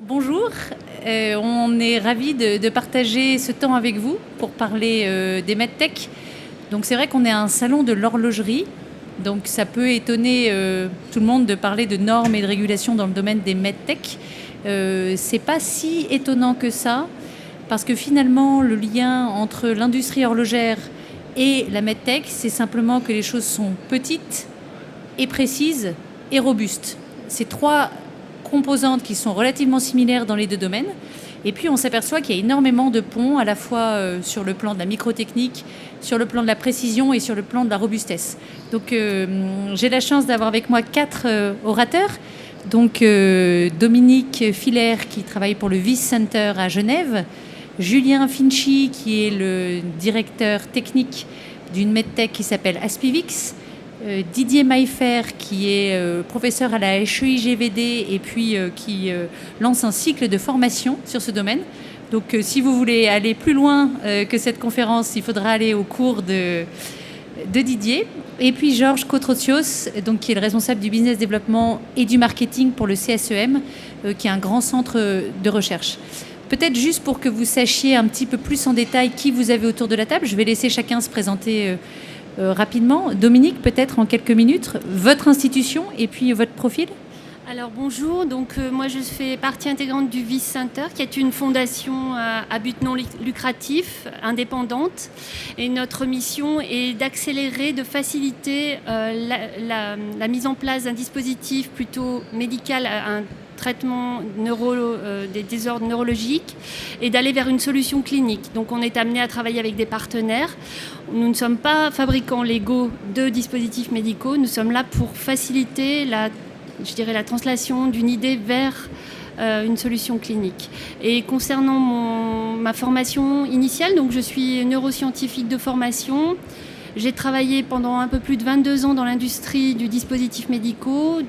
Bonjour, on est ravis de partager ce temps avec vous pour parler des medtech. Donc c'est vrai qu'on est à un salon de l'horlogerie, donc ça peut étonner tout le monde de parler de normes et de régulations dans le domaine des medtech. C'est pas si étonnant que ça, parce que finalement le lien entre l'industrie horlogère et la medtech, c'est simplement que les choses sont petites et précises et robustes. C'est trois composantes qui sont relativement similaires dans les deux domaines. Et puis on s'aperçoit qu'il y a énormément de ponts, à la fois sur le plan de la microtechnique, sur le plan de la précision et sur le plan de la robustesse. Donc j'ai la chance d'avoir avec moi 4 orateurs. Donc Dominique Filler qui travaille pour le Wyss Center à Genève, Julien Finchy qui est le directeur technique d'une medtech qui s'appelle Aspivix, Didier Maillefer qui est professeur à la HEI-GVD et puis qui lance un cycle de formation sur ce domaine. Donc si vous voulez aller plus loin que cette conférence, il faudra aller au cours de Didier. Et puis Georges Kotrotios, donc, qui est le responsable du business développement et du marketing pour le CSEM, qui est un grand centre de recherche. Peut-être juste pour que vous sachiez un petit peu plus en détail qui vous avez autour de la table, je vais laisser chacun se présenter rapidement. Dominique, peut-être en quelques minutes, votre institution et puis votre profil. Alors bonjour, donc moi je fais partie intégrante du Wyss Center qui est une fondation à but non lucratif, indépendante, et notre mission est d'accélérer, de faciliter la mise en place d'un dispositif plutôt médical, un traitement des désordres neurologiques et d'aller vers une solution clinique. Donc on est amené à travailler avec des partenaires. Nous ne sommes pas fabricants légaux de dispositifs médicaux, nous sommes là pour faciliter la translation d'une idée vers une solution clinique. Et concernant ma formation initiale, donc je suis neuroscientifique de formation. J'ai travaillé pendant un peu plus de 22 ans dans l'industrie du dispositif médicaux,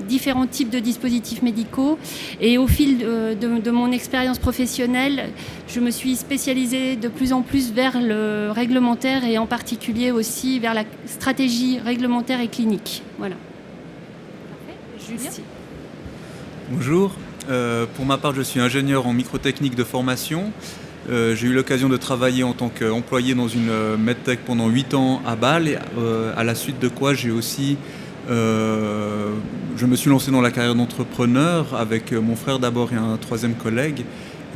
différents types de dispositifs médicaux. Et au fil de mon expérience professionnelle, je me suis spécialisée de plus en plus vers le réglementaire et en particulier aussi vers la stratégie réglementaire et clinique. Voilà. Julien. Bonjour, pour ma part je suis ingénieur en microtechnique de formation. J'ai eu l'occasion de travailler en tant qu'employé dans une medtech pendant 8 ans à Bâle, et à la suite de quoi je me suis lancé dans la carrière d'entrepreneur avec mon frère d'abord et un troisième collègue.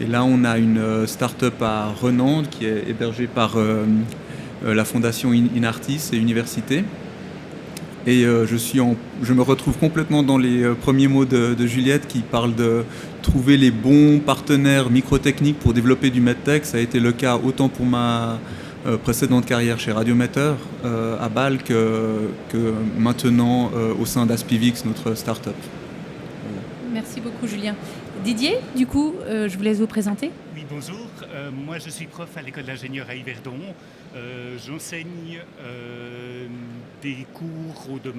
Et là on a une start-up à Renande qui est hébergée par la fondation Inartis et Université. Et je me retrouve complètement dans les premiers mots de Juliette qui parle de trouver les bons partenaires microtechniques pour développer du medtech. Ça a été le cas autant pour ma précédente carrière chez Radiomateur à Bâle que maintenant au sein d'Aspivix, notre start-up. Voilà. Merci beaucoup Julien. Didier, du coup, je vous laisse vous présenter. Oui, bonjour. Moi, je suis prof à l'école d'ingénieurs à Yverdon. J'enseigne des cours dans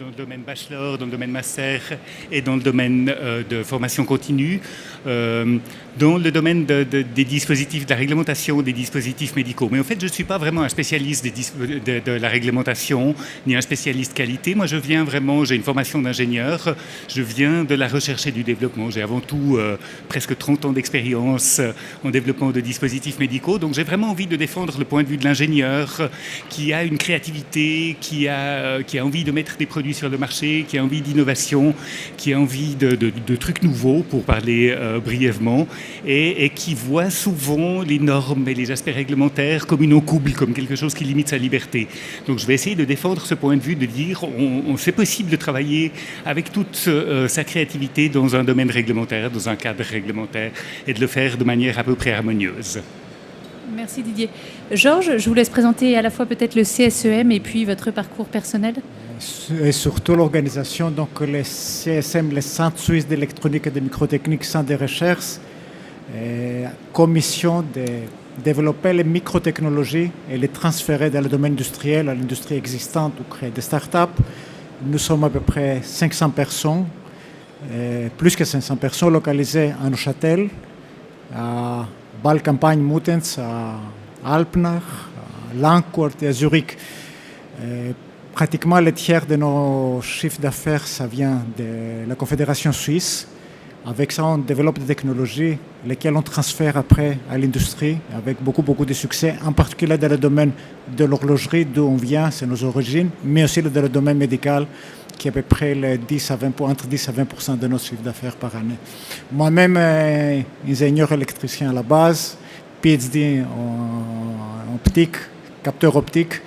le domaine bachelor, dans le domaine master et dans le domaine de formation continue. Dans le domaine des dispositifs, de la réglementation des dispositifs médicaux. Mais en fait, je ne suis pas vraiment un spécialiste de la réglementation, ni un spécialiste qualité. Moi, j'ai une formation d'ingénieur, je viens de la recherche et du développement. J'ai avant tout presque 30 ans d'expérience en développement de dispositifs médicaux. Donc, j'ai vraiment envie de défendre le point de vue de l'ingénieur qui a une créativité, qui a envie de mettre des produits sur le marché, qui a envie d'innovation, qui a envie de trucs nouveaux, pour parler brièvement, et qui voit souvent les normes et les aspects réglementaires comme une encouble, comme quelque chose qui limite sa liberté. Donc je vais essayer de défendre ce point de vue, de dire c'est possible de travailler avec toute sa créativité dans un domaine réglementaire, dans un cadre réglementaire, et de le faire de manière à peu près harmonieuse. Merci Didier. Georges, je vous laisse présenter à la fois peut-être le CSEM et puis votre parcours personnel. Et surtout l'organisation, donc le CSM, le Centre suisse d'électronique et de microtechnique, centre de recherche, commission de développer les microtechnologies et les transférer dans le domaine industriel à l'industrie existante ou créer des startups. Nous sommes à peu près 500 personnes, plus que 500 personnes localisées à Neuchâtel, à Bâle-Campagne, Muttenz, à Alpnach, à Langquart et à Zurich. Pratiquement le tiers de nos chiffres d'affaires, ça vient de la Confédération suisse. Avec ça, on développe des technologies lesquelles on transfère après à l'industrie avec beaucoup de succès, en particulier dans le domaine de l'horlogerie, d'où on vient, c'est nos origines, mais aussi dans le domaine médical, qui est à peu près entre 10 à 20% de notre chiffre d'affaires par année. Moi-même, ingénieur électricien à la base, PhD en optique, capteur optique,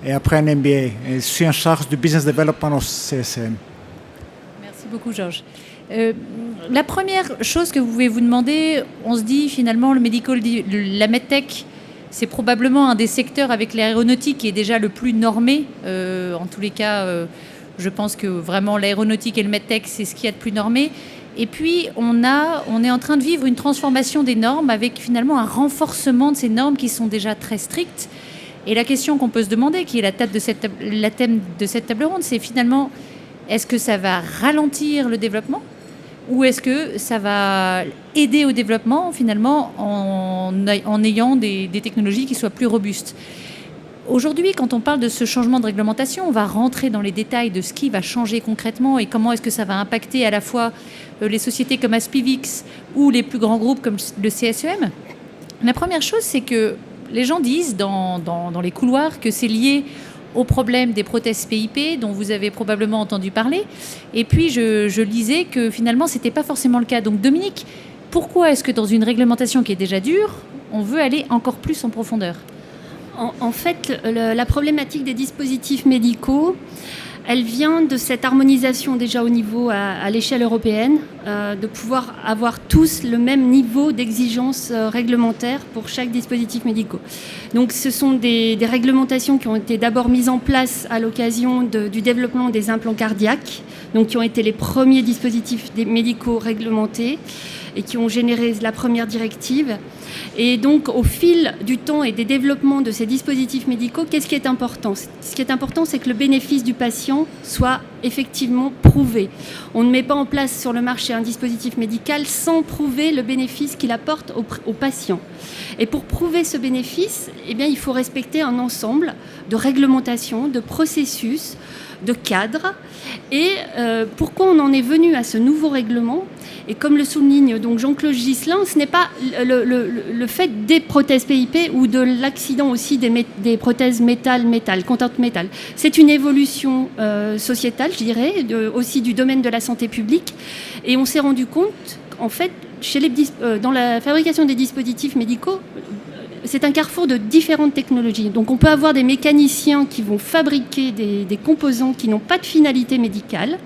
et après un MBA. Et je suis en charge du business development au CSM. Merci beaucoup, Georges. La première chose que vous pouvez vous demander, on se dit finalement la medtech, c'est probablement un des secteurs avec l'aéronautique qui est déjà le plus normé. En tous les cas, je pense que vraiment l'aéronautique et le medtech, c'est ce qu'il y a de plus normé. Et puis, on est en train de vivre une transformation des normes avec finalement un renforcement de ces normes qui sont déjà très strictes. Et la question qu'on peut se demander, qui est la thème de cette table ronde, c'est finalement, est-ce que ça va ralentir le développement ? Ou est-ce que ça va aider au développement, finalement, en ayant des technologies qui soient plus robustes ? Aujourd'hui, quand on parle de ce changement de réglementation, on va rentrer dans les détails de ce qui va changer concrètement et comment est-ce que ça va impacter à la fois les sociétés comme Aspivix ou les plus grands groupes comme le CSEM. La première chose, c'est que les gens disent dans les couloirs que c'est lié au problème des prothèses PIP, dont vous avez probablement entendu parler. Et puis, je lisais que finalement, ce n'était pas forcément le cas. Donc, Dominique, pourquoi est-ce que dans une réglementation qui est déjà dure, on veut aller encore plus en profondeur ? En fait, la problématique des dispositifs médicaux, elle vient de cette harmonisation déjà au niveau à l'échelle européenne, de pouvoir avoir tous le même niveau d'exigence réglementaire pour chaque dispositif médical. Donc ce sont des réglementations qui ont été d'abord mises en place à l'occasion du développement des implants cardiaques, donc qui ont été les premiers dispositifs médicaux réglementés et qui ont généré la première directive. Et donc, au fil du temps et des développements de ces dispositifs médicaux, qu'est-ce qui est important ? Ce qui est important, c'est que le bénéfice du patient soit effectivement prouvé. On ne met pas en place sur le marché un dispositif médical sans prouver le bénéfice qu'il apporte au patient. Et pour prouver ce bénéfice, eh bien, il faut respecter un ensemble de réglementations, de processus, de cadres. Et pourquoi on en est venu à ce nouveau règlement ? Et comme le souligne donc Jean-Claude Ghislain, ce n'est pas le fait des prothèses PIP ou de l'accident aussi des prothèses métal, contact métal. C'est une évolution sociétale, je dirais, aussi du domaine de la santé publique. Et on s'est rendu compte, en fait, dans la fabrication des dispositifs médicaux, c'est un carrefour de différentes technologies. Donc on peut avoir des mécaniciens qui vont fabriquer des composants qui n'ont pas de finalité médicale.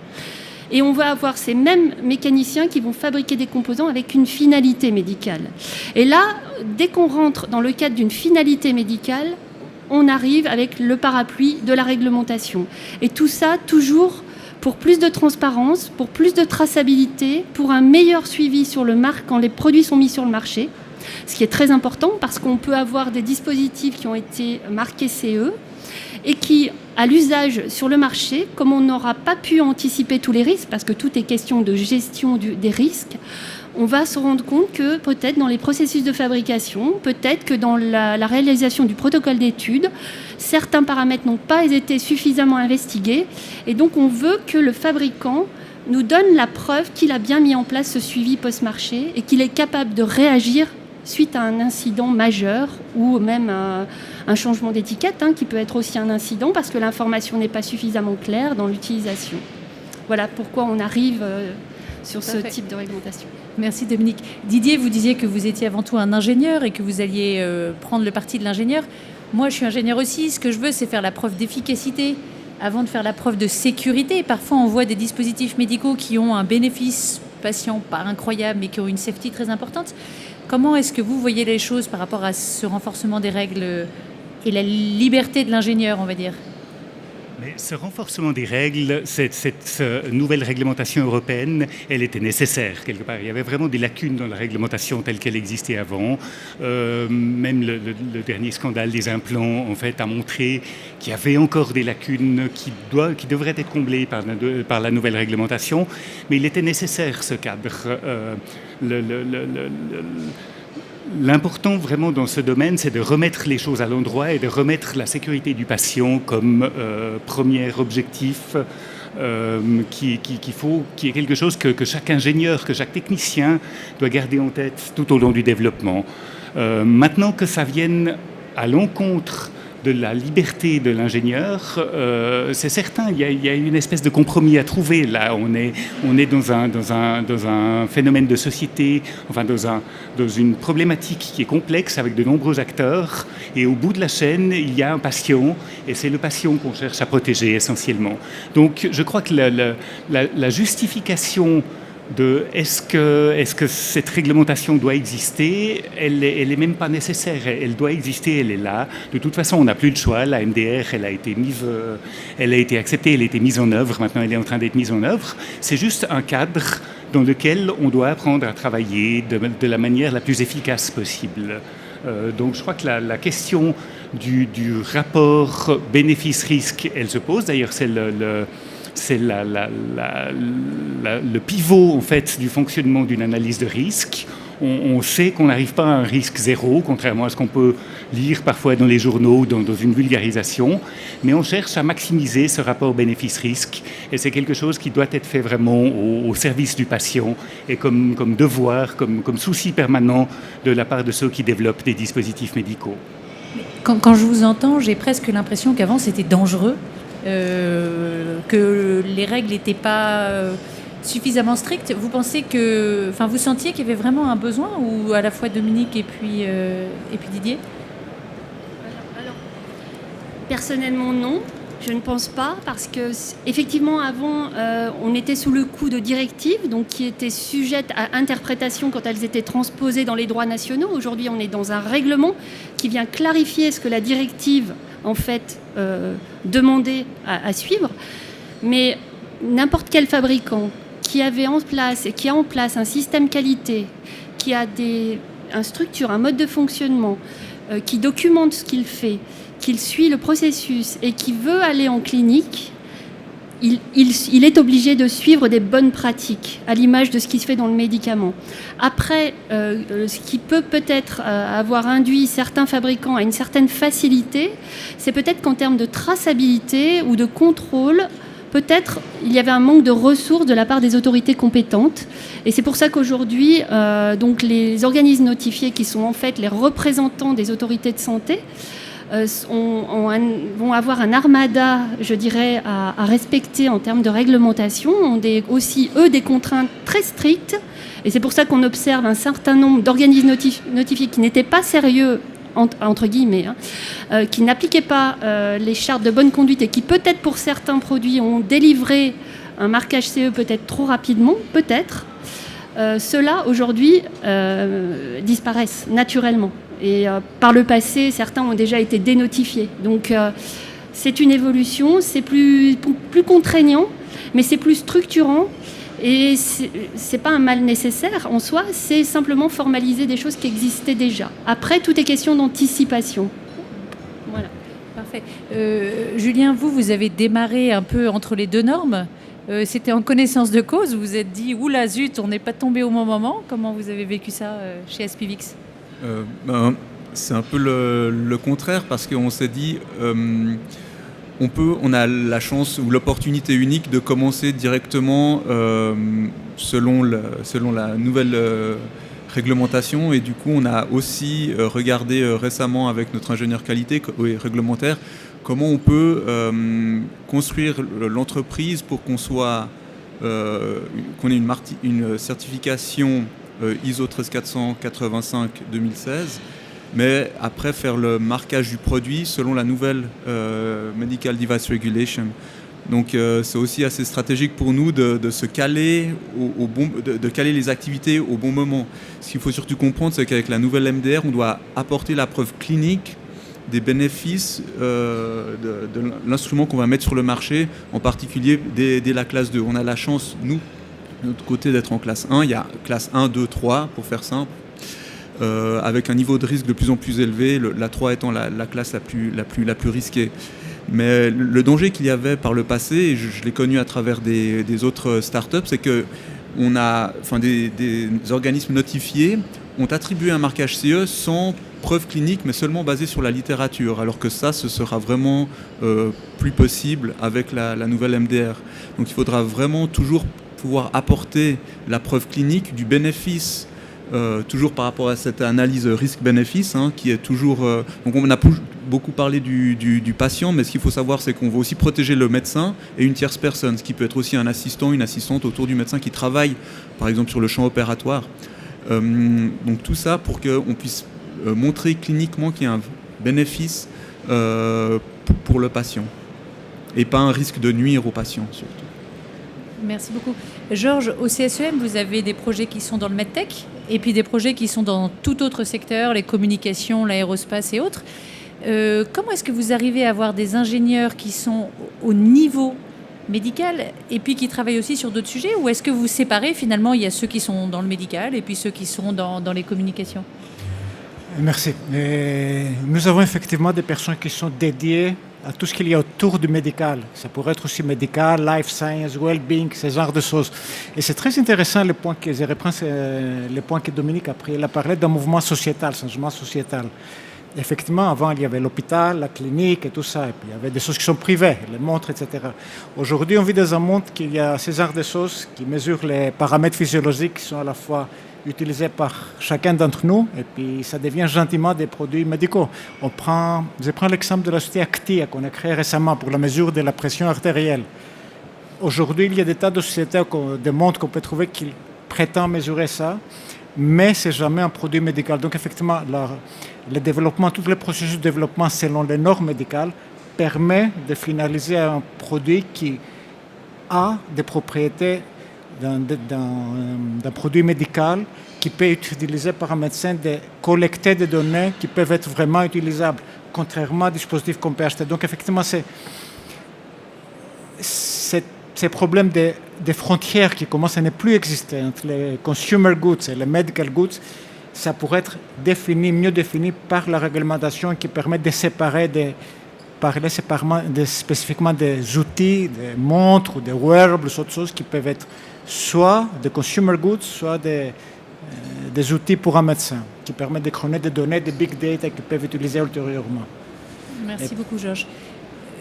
Et on va avoir ces mêmes mécaniciens qui vont fabriquer des composants avec une finalité médicale. Et là, dès qu'on rentre dans le cadre d'une finalité médicale, on arrive avec le parapluie de la réglementation. Et tout ça, toujours pour plus de transparence, pour plus de traçabilité, pour un meilleur suivi sur le marché quand les produits sont mis sur le marché. Ce qui est très important parce qu'on peut avoir des dispositifs qui ont été marqués CE et qui, à l'usage sur le marché, comme on n'aura pas pu anticiper tous les risques, parce que tout est question de gestion des risques, on va se rendre compte que peut-être dans les processus de fabrication, peut-être que dans la réalisation du protocole d'étude, certains paramètres n'ont pas été suffisamment investigués. Et donc on veut que le fabricant nous donne la preuve qu'il a bien mis en place ce suivi post-marché et qu'il est capable de réagir suite à un incident majeur ou même un changement d'étiquette, qui peut être aussi un incident parce que l'information n'est pas suffisamment claire dans l'utilisation. Voilà pourquoi on arrive sur ce type de réglementation. Merci Dominique. Didier, vous disiez que vous étiez avant tout un ingénieur et que vous alliez prendre le parti de l'ingénieur. Moi, je suis ingénieur aussi. Ce que je veux, c'est faire la preuve d'efficacité avant de faire la preuve de sécurité. Parfois, on voit des dispositifs médicaux qui ont un bénéfice patient pas incroyable, mais qui ont une safety très importante. Comment est-ce que vous voyez les choses par rapport à ce renforcement des règles et la liberté de l'ingénieur, on va dire ? Mais ce renforcement des règles, cette nouvelle réglementation européenne, elle était nécessaire quelque part. Il y avait vraiment des lacunes dans la réglementation telle qu'elle existait avant. Même le dernier scandale des implants, en fait, a montré qu'il y avait encore des lacunes qui devraient être comblées par la nouvelle réglementation. Mais il était nécessaire ce cadre. L'important vraiment dans ce domaine, c'est de remettre les choses à l'endroit et de remettre la sécurité du patient comme premier objectif qui est quelque chose que chaque ingénieur, que chaque technicien doit garder en tête tout au long du développement. Maintenant que ça vienne à l'encontre de la liberté de l'ingénieur, c'est certain, il y a une espèce de compromis à trouver. Là, on est dans un phénomène de société, enfin dans une problématique qui est complexe avec de nombreux acteurs. Et au bout de la chaîne, il y a un patient, et c'est le patient qu'on cherche à protéger essentiellement. Donc, je crois que la justification de est-ce que cette réglementation doit exister, elle est même pas nécessaire, elle doit exister, elle est là. De toute façon, on n'a plus de choix, la MDR, elle a été acceptée, elle a été mise en œuvre, maintenant elle est en train d'être mise en œuvre. C'est juste un cadre dans lequel on doit apprendre à travailler de la manière la plus efficace possible. Donc je crois que la question du rapport bénéfice-risque, elle se pose, d'ailleurs c'est le pivot en fait du fonctionnement d'une analyse de risque. On sait qu'on n'arrive pas à un risque zéro, contrairement à ce qu'on peut lire parfois dans les journaux ou dans une vulgarisation, mais on cherche à maximiser ce rapport bénéfice-risque, et c'est quelque chose qui doit être fait vraiment au service du patient et comme devoir, comme souci permanent de la part de ceux qui développent des dispositifs médicaux. Quand je vous entends, j'ai presque l'impression qu'avant c'était dangereux, que les règles n'étaient pas suffisamment strictes. Vous pensez vous sentiez qu'il y avait vraiment un besoin, ou à la fois Dominique et puis Didier? Alors, personnellement non, je ne pense pas, parce que effectivement avant on était sous le coup de directives, donc qui étaient sujettes à interprétation quand elles étaient transposées dans les droits nationaux. Aujourd'hui on est dans un règlement qui vient clarifier ce que la directive en fait demandait à suivre, mais n'importe quel fabricant qui avait en place et qui a en place un système qualité, qui a une structure, un mode de fonctionnement, qui documente ce qu'il fait, qu'il suit le processus et qui veut aller en clinique, il est obligé de suivre des bonnes pratiques, à l'image de ce qui se fait dans le médicament. Après, ce qui peut peut-être avoir induit certains fabricants à une certaine facilité, c'est peut-être qu'en termes de traçabilité ou de contrôle, peut-être il y avait un manque de ressources de la part des autorités compétentes. Et c'est pour ça qu'aujourd'hui, donc les organismes notifiés, qui sont en fait les représentants des autorités de santé, vont avoir un armada, je dirais, à respecter en termes de réglementation, ont aussi, eux, des contraintes très strictes. Et c'est pour ça qu'on observe un certain nombre d'organismes notifiés qui n'étaient pas sérieux, entre guillemets, qui n'appliquaient pas les chartes de bonne conduite et qui, peut-être pour certains produits, ont délivré un marquage CE peut-être trop rapidement, peut-être. Ceux-là, aujourd'hui, disparaissent naturellement. Et par le passé, certains ont déjà été dénotifiés. Donc c'est une évolution, c'est plus contraignant, mais c'est plus structurant. Et c'est pas un mal nécessaire en soi, c'est simplement formaliser des choses qui existaient déjà. Après, tout est question d'anticipation. Voilà. Parfait. Julien, vous avez démarré un peu entre les deux normes. C'était en connaissance de cause. Vous vous êtes dit, oula zut, on n'est pas tombé au bon moment. Comment vous avez vécu ça chez Aspivix? C'est un peu le contraire, parce qu'on s'est dit on a la chance ou l'opportunité unique de commencer directement selon la nouvelle réglementation, et du coup on a aussi regardé récemment avec notre ingénieur qualité réglementaire comment on peut construire l'entreprise pour qu'on ait une certification ISO 13485 2016, mais après faire le marquage du produit selon la nouvelle Medical Device Regulation. Donc c'est aussi assez stratégique pour nous de se caler de caler les activités au bon moment. Ce qu'il faut surtout comprendre, c'est qu'avec la nouvelle MDR, on doit apporter la preuve clinique des bénéfices de l'instrument qu'on va mettre sur le marché, en particulier dès la classe 2. On a la chance, nous, de notre côté, d'être en classe 1. Il y a classe 1, 2, 3, pour faire simple, avec un niveau de risque de plus en plus élevé, la 3 étant la classe la plus risquée. Mais le danger qu'il y avait par le passé, et je l'ai connu à travers des autres startups, c'est que des organismes notifiés ont attribué un marquage CE sans preuves cliniques, mais seulement basées sur la littérature, alors que ça, ce sera vraiment plus possible avec la nouvelle MDR. Donc il faudra vraiment toujours pouvoir apporter la preuve clinique du bénéfice, toujours par rapport à cette analyse risque-bénéfice, qui est toujours... donc on a beaucoup parlé du patient, mais ce qu'il faut savoir, c'est qu'on va aussi protéger le médecin et une tierce personne, ce qui peut être aussi un assistant, une assistante autour du médecin qui travaille, par exemple, sur le champ opératoire. Donc tout ça pour qu'on puisse montrer cliniquement qu'il y a un bénéfice pour le patient et pas un risque de nuire au patient surtout. Merci beaucoup. Georges, au CSEM, vous avez des projets qui sont dans le medtech et puis des projets qui sont dans tout autre secteur, les communications, l'aérospace et autres. Comment est-ce que vous arrivez à avoir des ingénieurs qui sont au niveau médical et puis qui travaillent aussi sur d'autres sujets, ou est-ce que vous séparez finalement, il y a ceux qui sont dans le médical et puis ceux qui sont dans les communications? Merci. Nous avons effectivement des personnes qui sont dédiées à tout ce qu'il y a autour du médical. Ça pourrait être aussi médical, life science, well-being, ce genre de choses. Et c'est très intéressant le point que je reprends, le point que Dominique a pris. Il a parlé d'un mouvement sociétal, changement sociétal. Effectivement, avant, il y avait l'hôpital, la clinique et tout ça. Et puis, il y avait des choses qui sont privées, les montres, etc. Aujourd'hui, on vit dans un monde qu'il y a ce genre de choses qui mesurent les paramètres physiologiques qui sont à la fois utilisés par chacun d'entre nous. Et puis, ça devient gentiment des produits médicaux. Je prends l'exemple de la société Actia qu'on a créée récemment pour la mesure de la pression artérielle. Aujourd'hui, il y a des tas de sociétés, de montres qu'on peut trouver qui prétendent mesurer ça, mais ce n'est jamais un produit médical. Donc, effectivement, le développement, tout le processus de développement selon les normes médicales permet de finaliser un produit qui a des propriétés d'un produit médical qui peut être utilisé par un médecin, de collecter des données qui peuvent être vraiment utilisables, contrairement à des dispositifs qu'on peut acheter. Donc, effectivement, ces problèmes des frontières qui commencent à ne plus exister entre les consumer goods et les medical goods, ça pourrait être mieux défini par la réglementation qui permet de séparer, parler spécifiquement des outils, des montres ou des wearables, autres choses qui peuvent être soit des consumer goods, soit des outils pour un médecin, qui permettent de connaître des données, des big data qu'ils peuvent utiliser ultérieurement. Merci beaucoup, Georges.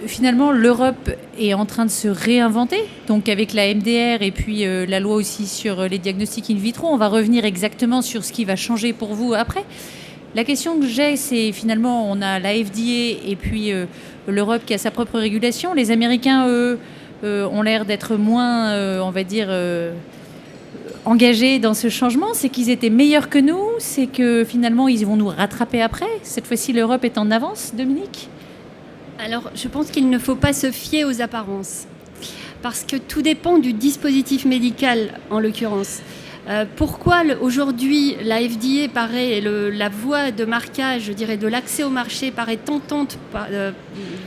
Finalement, l'Europe est en train de se réinventer, donc avec la MDR et puis la loi aussi sur les diagnostics in vitro. On va revenir exactement sur ce qui va changer pour vous après. La question que j'ai, c'est finalement, on a la FDA et puis l'Europe qui a sa propre régulation. Les Américains, eux, ont l'air d'être moins, on va dire, engagés dans ce changement. C'est qu'ils étaient meilleurs que nous, c'est que finalement, ils vont nous rattraper après. Cette fois-ci, l'Europe est en avance, Dominique ? Alors, je pense qu'il ne faut pas se fier aux apparences, parce que tout dépend du dispositif médical, en l'occurrence. Pourquoi aujourd'hui la FDA paraît, la voie de marquage, je dirais, de l'accès au marché paraît tentante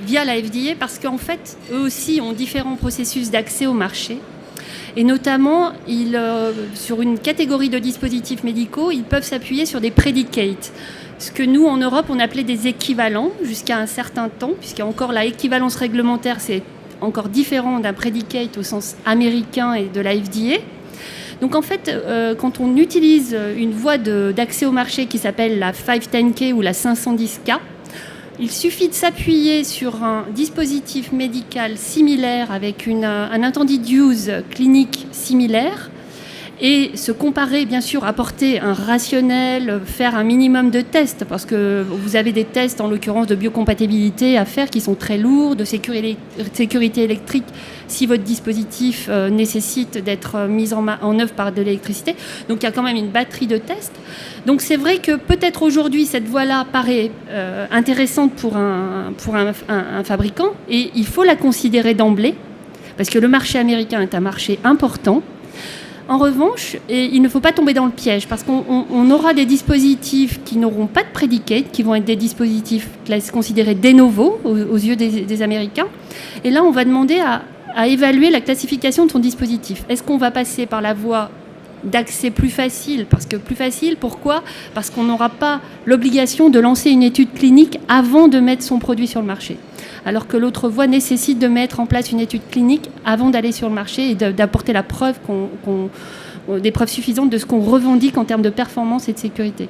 via la FDA? Parce qu'en fait, eux aussi ont différents processus d'accès au marché. Et notamment, sur une catégorie de dispositifs médicaux, ils peuvent s'appuyer sur des predicates. Ce que nous, en Europe, on appelait des équivalents jusqu'à un certain temps, puisqu'il y a encore la équivalence réglementaire, c'est encore différent d'un predicate au sens américain et de la FDA. Donc en fait, quand on utilise une voie d'accès au marché qui s'appelle la 510K ou la 510K, il suffit de s'appuyer sur un dispositif médical similaire avec un intended use clinique similaire et se comparer, bien sûr, apporter un rationnel, faire un minimum de tests, parce que vous avez des tests, en l'occurrence de biocompatibilité à faire, qui sont très lourds, de sécurité électrique, si votre dispositif nécessite d'être mis en œuvre par de l'électricité. Donc il y a quand même une batterie de tests. Donc c'est vrai que peut-être aujourd'hui, cette voie-là paraît intéressante pour un fabricant, et il faut la considérer d'emblée, parce que le marché américain est un marché important. En revanche, il ne faut pas tomber dans le piège, parce qu'on aura des dispositifs qui n'auront pas de predicate, qui vont être des dispositifs considérés de novo aux yeux des Américains. Et là, on va demander à évaluer la classification de son dispositif. Est-ce qu'on va passer par la voie d'accès plus facile? Parce que plus facile, pourquoi? Parce qu'on n'aura pas l'obligation de lancer une étude clinique avant de mettre son produit sur le marché. Alors que l'autre voie nécessite de mettre en place une étude clinique avant d'aller sur le marché et d'apporter la preuve des preuves suffisantes de ce qu'on revendique en termes de performance et de sécurité.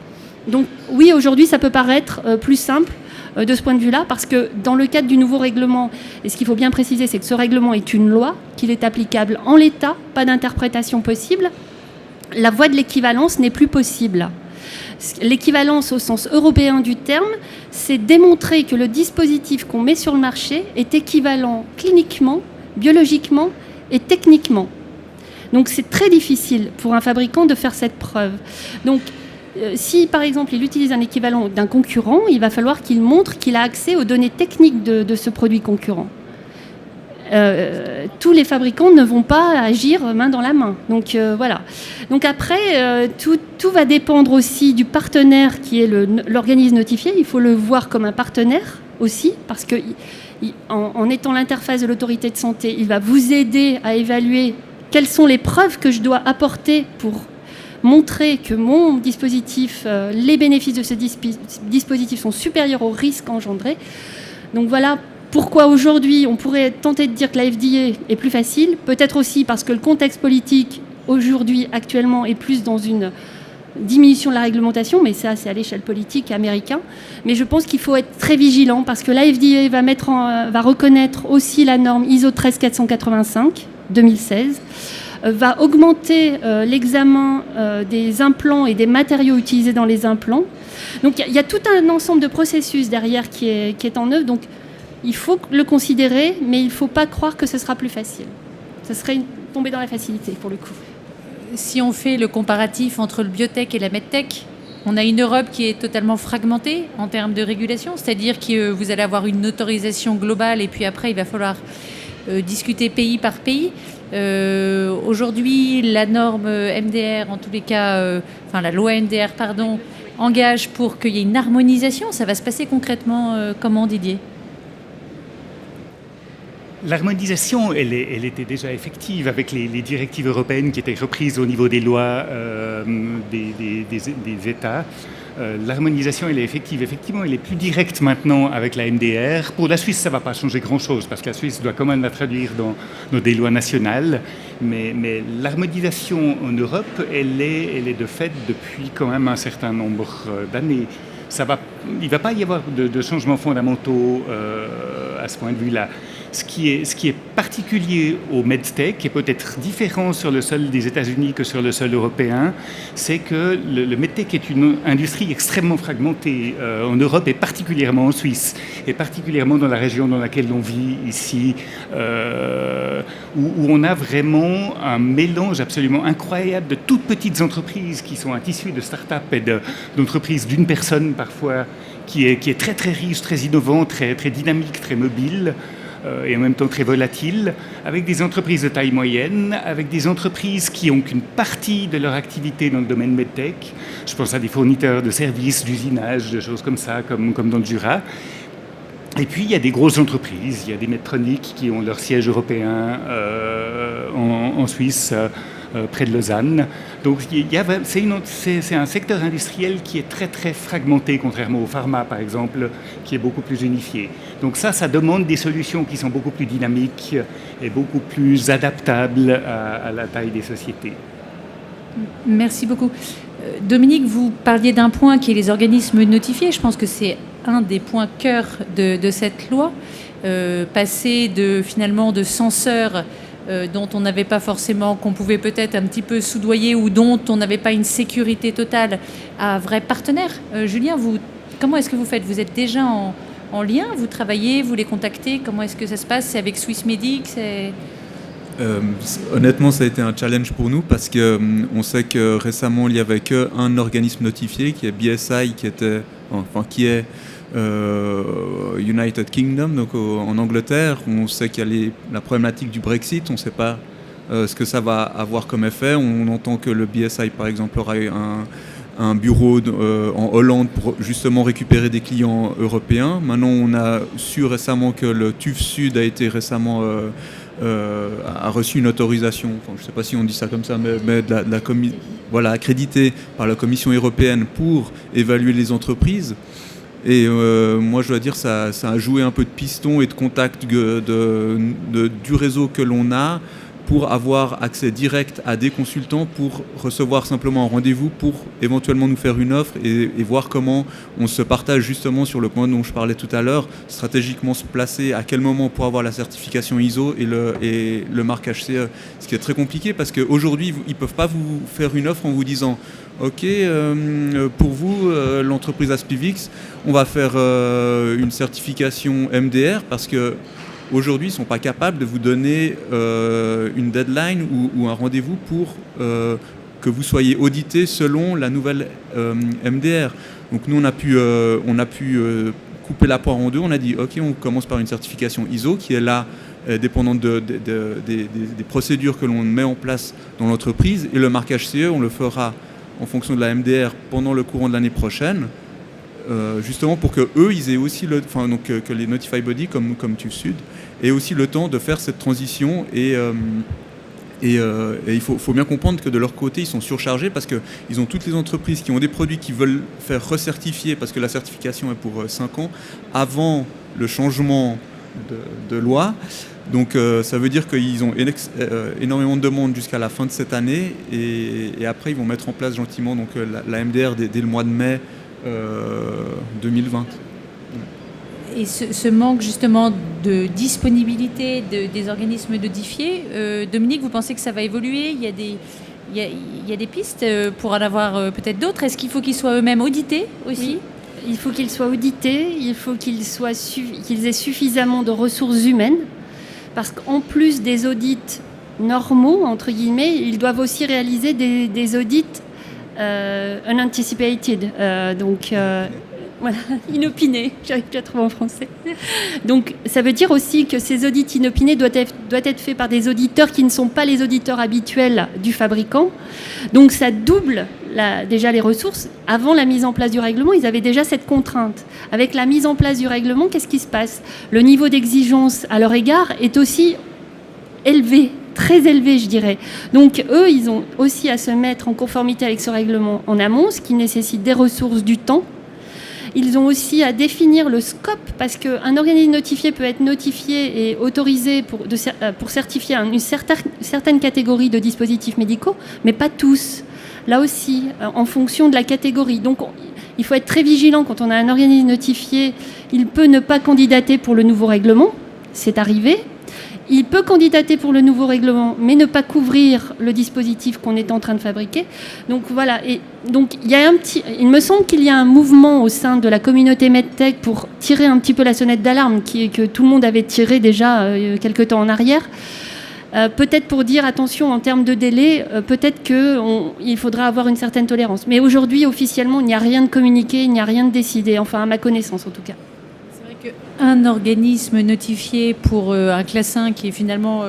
Donc oui, aujourd'hui, ça peut paraître plus simple de ce point de vue-là, parce que dans le cadre du nouveau règlement, et ce qu'il faut bien préciser, c'est que ce règlement est une loi, qu'il est applicable en l'état, pas d'interprétation possible. La voie de l'équivalence n'est plus possible. L'équivalence au sens européen du terme, c'est démontrer que le dispositif qu'on met sur le marché est équivalent cliniquement, biologiquement et techniquement. Donc c'est très difficile pour un fabricant de faire cette preuve. Donc si par exemple il utilise un équivalent d'un concurrent, il va falloir qu'il montre qu'il a accès aux données techniques de ce produit concurrent. Tous les fabricants ne vont pas agir main dans la main. Donc voilà. Donc après, tout va dépendre aussi du partenaire qui est l'organisme notifié. Il faut le voir comme un partenaire aussi, parce que en étant l'interface de l'autorité de santé, il va vous aider à évaluer quelles sont les preuves que je dois apporter pour montrer que mon dispositif, les bénéfices de ce dispositif sont supérieurs aux risques engendrés. Donc voilà pourquoi aujourd'hui on pourrait tenter de dire que la FDA est plus facile. Peut-être aussi parce que le contexte politique aujourd'hui, actuellement, est plus dans une diminution de la réglementation, mais ça c'est à l'échelle politique américaine. Mais je pense qu'il faut être très vigilant parce que la FDA va reconnaître aussi la norme ISO 13485 2016, va augmenter l'examen des implants et des matériaux utilisés dans les implants. Donc il y a tout un ensemble de processus derrière qui est en œuvre. Donc il faut le considérer, mais il ne faut pas croire que ce sera plus facile. Ce serait tomber dans la facilité pour le coup. Si on fait le comparatif entre le biotech et la medtech, on a une Europe qui est totalement fragmentée en termes de régulation, c'est-à-dire que vous allez avoir une autorisation globale et puis après il va falloir discuter pays par pays. Aujourd'hui, la norme MDR, en tous les cas, la loi MDR, pardon, engage pour qu'il y ait une harmonisation. Ça va se passer concrètement comment, Didier ? L'harmonisation, elle était déjà effective avec les directives européennes qui étaient reprises au niveau des lois des États. L'harmonisation, elle est effective. Effectivement, elle est plus directe maintenant avec la MDR. Pour la Suisse, ça ne va pas changer grand-chose parce que la Suisse doit quand même la traduire dans des lois nationales. Mais l'harmonisation en Europe, elle est de fait depuis quand même un certain nombre d'années. Il ne va pas y avoir de changements fondamentaux à ce point de vue-là. Ce qui est particulier au MedTech et peut-être différent sur le sol des États-Unis que sur le sol européen, c'est que le MedTech est une industrie extrêmement fragmentée en Europe et particulièrement en Suisse, et particulièrement dans la région dans laquelle on vit ici, où on a vraiment un mélange absolument incroyable de toutes petites entreprises qui sont un tissu de start-up et d'entreprises d'une personne parfois, qui est très très riche, très innovant, très, très dynamique, très mobile. Et en même temps très volatile, avec des entreprises de taille moyenne, avec des entreprises qui n'ont qu'une partie de leur activité dans le domaine MedTech. Je pense à des fournisseurs de services, d'usinage, de choses comme ça, comme dans le Jura. Et puis, il y a des grosses entreprises. Il y a des Medtronic qui ont leur siège européen en Suisse, près de Lausanne. Donc, c'est un secteur industriel qui est très, très fragmenté, contrairement au pharma, par exemple, qui est beaucoup plus unifié. Donc ça demande des solutions qui sont beaucoup plus dynamiques et beaucoup plus adaptables à la taille des sociétés. Merci beaucoup. Dominique, vous parliez d'un point qui est les organismes notifiés. Je pense que c'est un des points cœur de cette loi. Passer finalement de censeurs dont on n'avait pas forcément, qu'on pouvait peut-être un petit peu soudoyer ou dont on n'avait pas une sécurité totale, à vrais partenaires. Julien, comment est-ce que vous faites ? Vous êtes déjà en lien ? Vous travaillez ? Vous les contactez ? Comment est-ce que ça se passe ? C'est avec Swissmedic ? Honnêtement, ça a été un challenge pour nous parce qu'on sait que récemment, il n'y avait qu'un organisme notifié qui est BSI, qui est United Kingdom, donc en Angleterre. On sait qu'il y a la problématique du Brexit, on ne sait pas ce que ça va avoir comme effet. On entend que le BSI, par exemple, aura un bureau en Hollande pour justement récupérer des clients européens. Maintenant, on a su récemment que le TÜV Sud a été récemment a reçu une autorisation, je ne sais pas si on dit ça comme ça, mais accrédité par la Commission européenne pour évaluer les entreprises. Et moi, je dois dire, ça a joué un peu de piston et de contact du réseau que l'on a pour avoir accès direct à des consultants, pour recevoir simplement un rendez-vous, pour éventuellement nous faire une offre et voir comment on se partage justement sur le point dont je parlais tout à l'heure, stratégiquement se placer, à quel moment pour avoir la certification ISO et le marquage CE. Ce qui est très compliqué parce qu'aujourd'hui, ils ne peuvent pas vous faire une offre en vous disant « Ok, pour vous, l'entreprise Aspivix, on va faire une certification MDR parce que aujourd'hui, ils ne sont pas capables de vous donner une deadline ou un rendez-vous pour que vous soyez audité selon la nouvelle MDR. Donc nous, on a pu couper la poire en deux. On a dit, OK, on commence par une certification ISO qui est là, dépendante des procédures que l'on met en place dans l'entreprise. Et le marquage CE, on le fera en fonction de la MDR pendant le courant de l'année prochaine. Justement pour que eux ils aient aussi que les Notify Body comme TÜV-Sud aient aussi le temps de faire cette transition et il faut bien comprendre que de leur côté ils sont surchargés parce qu'ils ont toutes les entreprises qui ont des produits qu'ils veulent faire recertifier parce que la certification est pour 5 ans avant le changement de loi. Donc ça veut dire qu'ils ont énormément de demandes jusqu'à la fin de cette année et après ils vont mettre en place gentiment donc, la MDR dès le mois de mai 2020. Et ce manque justement de disponibilité des organismes notifiés, Dominique, vous pensez que ça va évoluer ? Il y a des pistes pour en avoir peut-être d'autres. Est-ce qu'il faut qu'ils soient eux-mêmes audités aussi ? Oui. Il faut qu'ils soient audités, il faut qu'ils aient suffisamment de ressources humaines, parce qu'en plus des audits normaux, entre guillemets, ils doivent aussi réaliser des audits unanticipated, voilà, inopinés, j'arrive plus à trouver en français. Donc ça veut dire aussi que ces audits inopinés doivent être faits par des auditeurs qui ne sont pas les auditeurs habituels du fabricant. Donc ça double déjà les ressources. Avant la mise en place du règlement, ils avaient déjà cette contrainte. Avec la mise en place du règlement, qu'est-ce qui se passe ? Le niveau d'exigence à leur égard est aussi élevé, très élevé, je dirais. Donc eux, ils ont aussi à se mettre en conformité avec ce règlement en amont, ce qui nécessite des ressources, du temps. Ils ont aussi à définir le scope, parce qu'un organisme notifié peut être notifié et autorisé pour certifier une certaine catégorie de dispositifs médicaux, mais pas tous. Là aussi, en fonction de la catégorie. Donc il faut être très vigilant quand on a un organisme notifié. Il peut ne pas candidater pour le nouveau règlement, c'est arrivé. Il peut candidater pour le nouveau règlement, mais ne pas couvrir le dispositif qu'on est en train de fabriquer. Donc voilà. Et donc il me semble qu'il y a un mouvement au sein de la communauté MedTech pour tirer un petit peu la sonnette d'alarme que tout le monde avait tiré déjà quelque temps en arrière. Peut-être pour dire attention en termes de délai, peut-être qu'il faudra avoir une certaine tolérance. Mais aujourd'hui, officiellement, il n'y a rien de communiqué, il n'y a rien de décidé, enfin à ma connaissance en tout cas. Un organisme notifié pour un classe 1 qui est finalement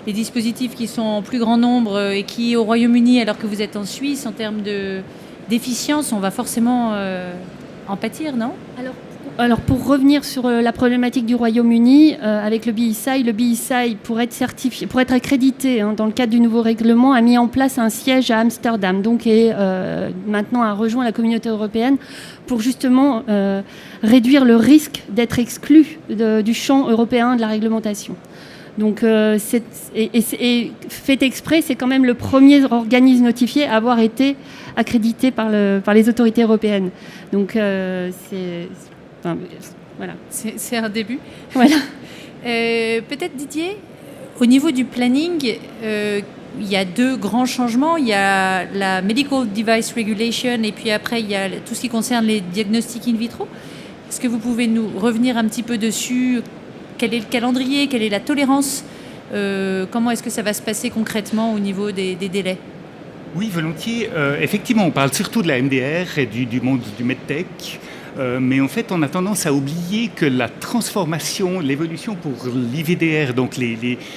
les dispositifs qui sont en plus grand nombre et qui au Royaume-Uni alors que vous êtes en Suisse en termes d'efficience, on va forcément en pâtir, non ? Alors pour revenir sur la problématique du Royaume-Uni, avec le BISAI pour être accrédité dans le cadre du nouveau règlement, a mis en place un siège à Amsterdam, donc et maintenant a rejoint la communauté européenne pour justement réduire le risque d'être exclu du champ européen de la réglementation. Donc, fait exprès, c'est quand même le premier organisme notifié à avoir été accrédité par les autorités européennes. Donc, voilà. C'est un début. Voilà. Peut-être Didier, au niveau du planning, il y a 2 grands changements. Il y a la Medical Device Regulation et puis après, il y a tout ce qui concerne les diagnostics in vitro. Est-ce que vous pouvez nous revenir un petit peu dessus ? Quel est le calendrier ? Quelle est la tolérance ? Comment est-ce que ça va se passer concrètement au niveau des délais ? Oui, volontiers. Effectivement, on parle surtout de la MDR et du monde du MedTech. Mais en fait, on a tendance à oublier que la transformation, l'évolution pour l'IVDR, donc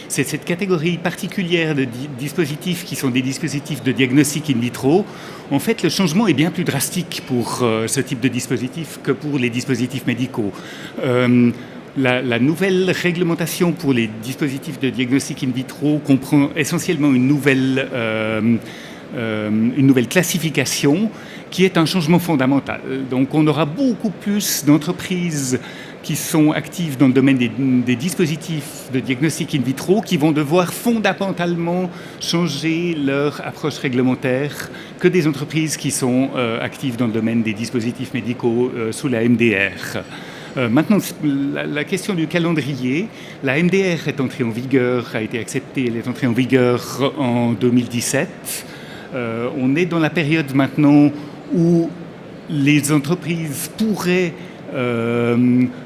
c'est cette catégorie particulière de dispositifs qui sont des dispositifs de diagnostic in vitro, en fait, le changement est bien plus drastique pour ce type de dispositif que pour les dispositifs médicaux. La nouvelle réglementation pour les dispositifs de diagnostic in vitro comprend essentiellement une nouvelle classification qui est un changement fondamental. Donc on aura beaucoup plus d'entreprises qui sont actives dans le domaine des dispositifs de diagnostic in vitro qui vont devoir fondamentalement changer leur approche réglementaire que des entreprises qui sont actives dans le domaine des dispositifs médicaux sous la MDR. Maintenant, la question du calendrier, la MDR est entrée en vigueur, a été acceptée, elle est entrée en vigueur en 2017. On est dans la période maintenant où les entreprises pourraient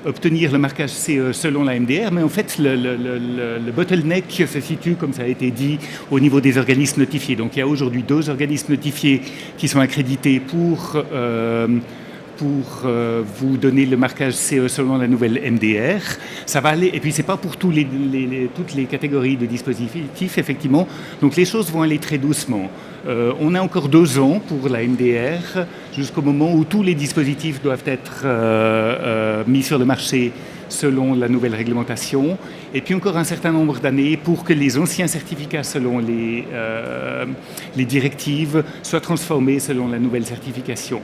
obtenir le marquage CE selon la MDR, mais en fait le bottleneck se situe, comme ça a été dit, au niveau des organismes notifiés. Donc il y a aujourd'hui 2 organismes notifiés qui sont accrédités pour vous donner le marquage CE selon la nouvelle MDR. Ça va aller, et puis c'est pas pour toutes les catégories de dispositifs, effectivement, donc les choses vont aller très doucement. On a encore 2 ans pour la MDR, jusqu'au moment où tous les dispositifs doivent être mis sur le marché selon la nouvelle réglementation, et puis encore un certain nombre d'années pour que les anciens certificats selon les directives soient transformés selon la nouvelle certification.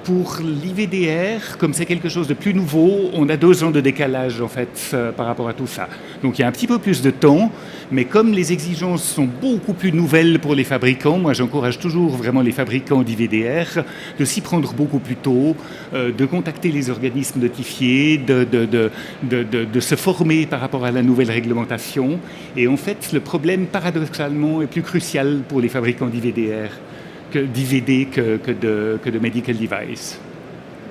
Pour l'IVDR, comme c'est quelque chose de plus nouveau, on a 2 ans de décalage en fait par rapport à tout ça. Donc il y a un petit peu plus de temps, mais comme les exigences sont beaucoup plus nouvelles pour les fabricants, moi j'encourage toujours vraiment les fabricants d'IVDR de s'y prendre beaucoup plus tôt, de contacter les organismes notifiés, de se former par rapport à la nouvelle réglementation. Et en fait, le problème paradoxalement est plus crucial pour les fabricants d'IVD que de medical device.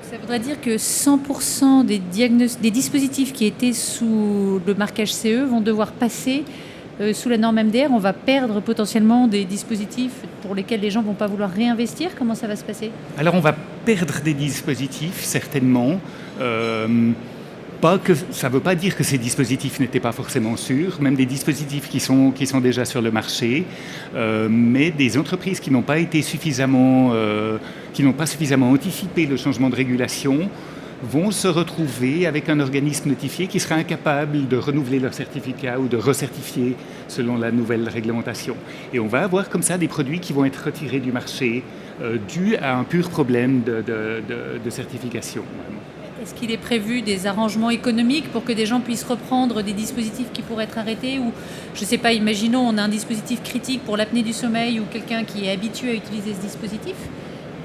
Ça voudrait dire que 100% des dispositifs qui étaient sous le marquage CE vont devoir passer sous la norme MDR. On va perdre potentiellement des dispositifs pour lesquels les gens ne vont pas vouloir réinvestir. Comment ça va se passer ? Alors on va perdre des dispositifs, certainement. Ça ne veut pas dire que ces dispositifs n'étaient pas forcément sûrs, même des dispositifs qui sont déjà sur le marché, mais des entreprises qui n'ont pas suffisamment anticipé le changement de régulation vont se retrouver avec un organisme notifié qui sera incapable de renouveler leur certificat ou de recertifier selon la nouvelle réglementation. Et on va avoir comme ça des produits qui vont être retirés du marché dus à un pur problème de certification. Est-ce qu'il est prévu des arrangements économiques pour que des gens puissent reprendre des dispositifs qui pourraient être arrêtés ou, je ne sais pas, imaginons on a un dispositif critique pour l'apnée du sommeil ou quelqu'un qui est habitué à utiliser ce dispositif.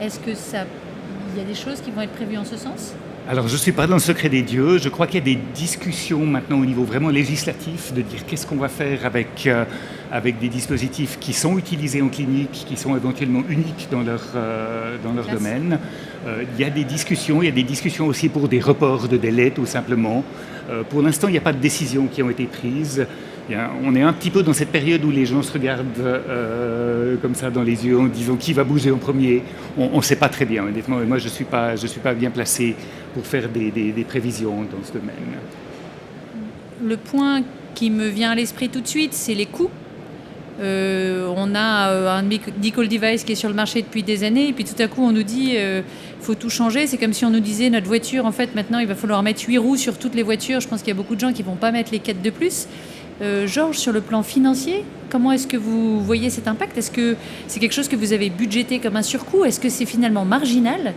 Est-ce que il y a des choses qui vont être prévues en ce sens ? Alors je ne suis pas dans le secret des dieux, je crois qu'il y a des discussions maintenant au niveau vraiment législatif de dire qu'est-ce qu'on va faire avec des dispositifs qui sont utilisés en clinique, qui sont éventuellement uniques dans leur domaine. Il y a des discussions aussi pour des reports de délai tout simplement. Pour l'instant, il n'y a pas de décisions qui ont été prises. On est un petit peu dans cette période où les gens se regardent comme ça dans les yeux en disant qui va bouger en premier. On ne sait pas très bien, honnêtement. Et moi, je ne suis pas bien placé pour faire des prévisions dans ce domaine. Le point qui me vient à l'esprit tout de suite, c'est les coûts. On a un medical device qui est sur le marché depuis des années et puis tout à coup on nous dit faut tout changer. C'est comme si on nous disait notre voiture, en fait maintenant il va falloir mettre 8 roues sur toutes les voitures. Je pense qu'il y a beaucoup de gens qui ne vont pas mettre les 4 de plus. Georges, sur le plan financier, comment est-ce que vous voyez cet impact ? Est-ce que c'est quelque chose que vous avez budgété comme un surcoût ? Est-ce que c'est finalement marginal ?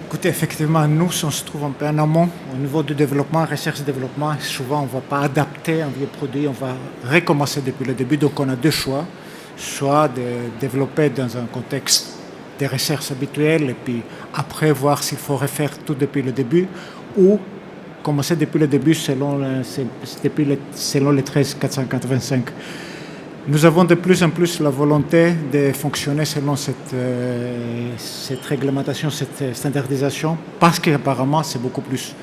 Écoutez, effectivement, nous, on se trouve un peu en amont au niveau du développement, recherche-développement. Souvent, on ne va pas adapter un vieux produit, on va recommencer depuis le début. Donc, on a 2 choix. Soit de développer dans un contexte de recherche habituel et puis après voir s'il faut refaire tout depuis le début ou commencer depuis le début selon les 13485. Nous avons de plus en plus la volonté de fonctionner selon cette réglementation, cette standardisation, parce qu'apparemment c'est beaucoup plus,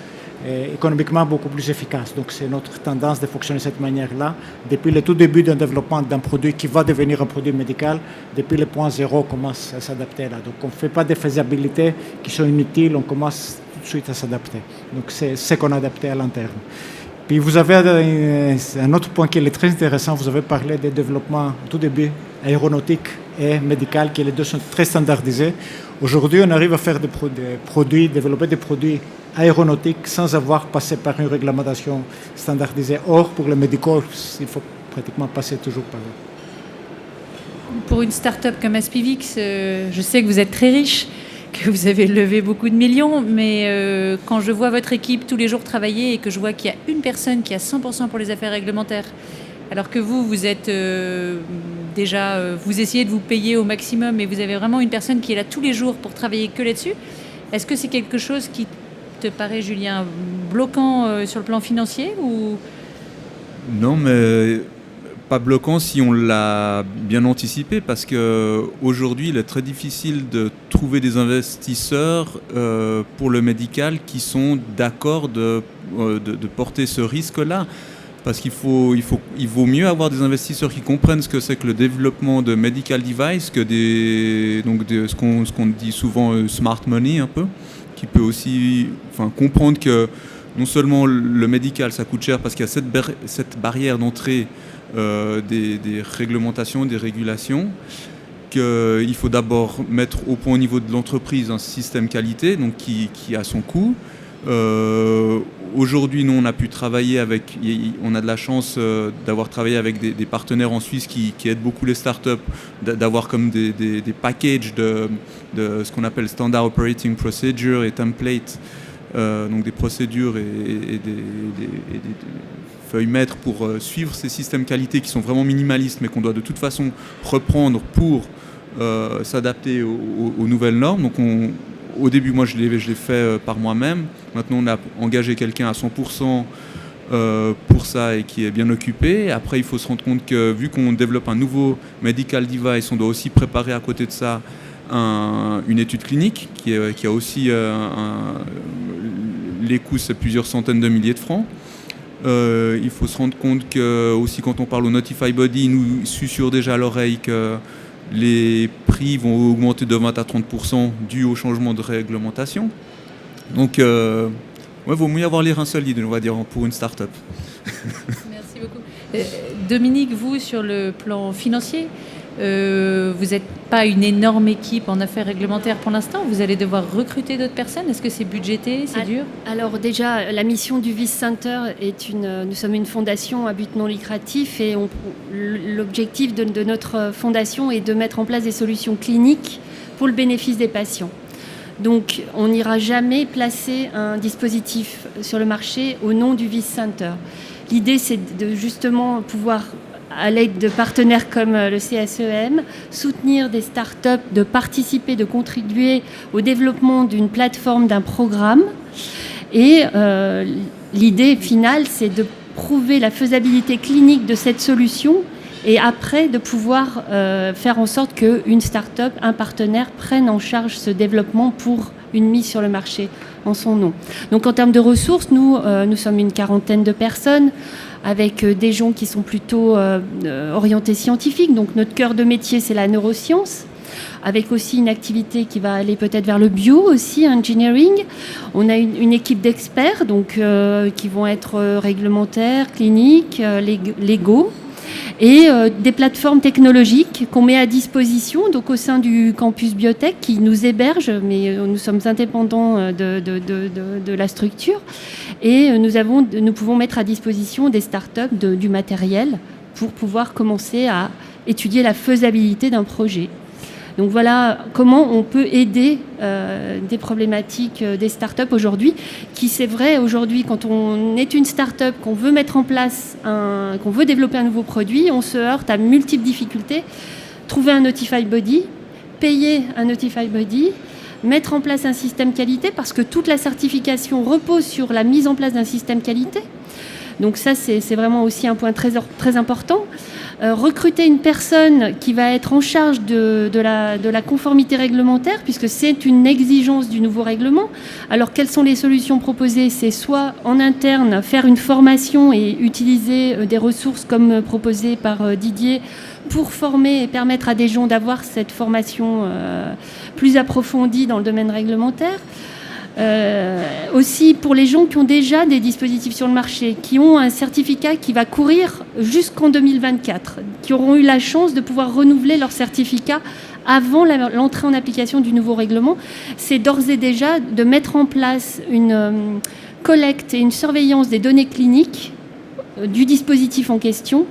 économiquement beaucoup plus efficace. Donc c'est notre tendance de fonctionner de cette manière-là. Depuis le tout début d'un développement d'un produit qui va devenir un produit médical, depuis le point zéro, on commence à s'adapter là. Donc on ne fait pas de faisabilités qui sont inutiles, on commence tout de suite à s'adapter. Donc c'est ce qu'on a adapté à l'interne. Puis vous avez un autre point qui est très intéressant, vous avez parlé des développements tout début aéronautique et médical, qui les deux sont très standardisés. Aujourd'hui, on arrive à faire développer des produits aéronautiques sans avoir passé par une réglementation standardisée. Or, pour les médicaux, il faut pratiquement passer toujours par là. Pour une start-up comme Aspivix, je sais que vous êtes très riche. que vous avez levé beaucoup de millions, mais quand je vois votre équipe tous les jours travailler et que je vois qu'il y a une personne qui a 100% pour les affaires réglementaires, alors que vous êtes déjà, vous essayez de vous payer au maximum, et vous avez vraiment une personne qui est là tous les jours pour travailler que là-dessus, est-ce que c'est quelque chose qui te paraît, Julien, bloquant sur le plan financier ou... Non, mais pas bloquant si on l'a bien anticipé, parce qu'aujourd'hui, il est très difficile de trouver des investisseurs pour le médical qui sont d'accord de porter ce risque-là. Parce qu'il vaut mieux avoir des investisseurs qui comprennent ce que c'est que le développement de medical device que ce qu'on dit souvent smart money un peu, qui peut aussi comprendre que non seulement le médical ça coûte cher parce qu'il y a cette barrière d'entrée des réglementations, des régulations, qu'il faut d'abord mettre au point au niveau de l'entreprise un système qualité donc qui a son coût. Aujourd'hui, nous, on a pu travailler on a de la chance d'avoir travaillé avec des partenaires en Suisse qui aident beaucoup les startups, d'avoir comme des packages de ce qu'on appelle Standard Operating Procedure et Template, donc des procédures et des feuilles maîtres pour suivre ces systèmes qualité qui sont vraiment minimalistes, mais qu'on doit de toute façon reprendre pour s'adapter aux nouvelles normes. Donc au début, moi, je l'ai fait par moi-même. Maintenant, on a engagé quelqu'un à 100% pour ça et qui est bien occupé. Après, il faut se rendre compte que vu qu'on développe un nouveau medical device, on doit aussi préparer à côté de ça une étude clinique qui a aussi les coûts, c'est plusieurs centaines de milliers de francs. Il faut se rendre compte que aussi quand on parle au Notify Body, ils nous susurrent déjà à l'oreille que les prix vont augmenter de 20 à 30% dû au changement de réglementation. Donc, il vaut mieux avoir les reins solides, on va dire, pour une start-up. Merci beaucoup. Dominique, vous, sur le plan financier, vous n'êtes pas une énorme équipe en affaires réglementaires pour l'instant. Vous allez devoir recruter d'autres personnes. Est-ce que c'est budgété, c'est dur ? Alors déjà, la mission du Vice Center nous sommes une fondation à but non lucratif et l'objectif de notre fondation est de mettre en place des solutions cliniques pour le bénéfice des patients. Donc on n'ira jamais placer un dispositif sur le marché au nom du Vice Center. L'idée, c'est de justement pouvoir, à l'aide de partenaires comme le CSEM, soutenir des startups, de participer, de contribuer au développement d'une plateforme, d'un programme. Et l'idée finale, c'est de prouver la faisabilité clinique de cette solution et après de pouvoir faire en sorte qu'une startup, un partenaire, prenne en charge ce développement pour une mise sur le marché en son nom. Donc en termes de ressources, nous sommes une quarantaine de personnes, avec des gens qui sont plutôt orientés scientifiques. Donc notre cœur de métier, c'est la neuroscience, avec aussi une activité qui va aller peut-être vers le bio aussi, engineering. On a une équipe d'experts donc, qui vont être réglementaires, cliniques, légaux, et des plateformes technologiques qu'on met à disposition donc au sein du campus biotech qui nous héberge, mais nous sommes indépendants de la structure et nous pouvons mettre à disposition des startups du matériel pour pouvoir commencer à étudier la faisabilité d'un projet. Donc voilà comment on peut aider des problématiques des startups aujourd'hui, qui c'est vrai aujourd'hui quand on est une startup, qu'on veut mettre en place, qu'on veut développer un nouveau produit, on se heurte à multiples difficultés. Trouver un Notify Body, payer un Notify Body, mettre en place un système qualité, parce que toute la certification repose sur la mise en place d'un système qualité. Donc ça, c'est vraiment aussi un point très, très important. Recruter une personne qui va être en charge de la conformité réglementaire, puisque c'est une exigence du nouveau règlement. Alors, quelles sont les solutions proposées ? C'est soit en interne, faire une formation et utiliser des ressources comme proposé par Didier pour former et permettre à des gens d'avoir cette formation plus approfondie dans le domaine réglementaire. Aussi pour les gens qui ont déjà des dispositifs sur le marché, qui ont un certificat qui va courir jusqu'en 2024, qui auront eu la chance de pouvoir renouveler leur certificat avant l'entrée en application du nouveau règlement. C'est d'ores et déjà de mettre en place une collecte et une surveillance des données cliniques du dispositif en question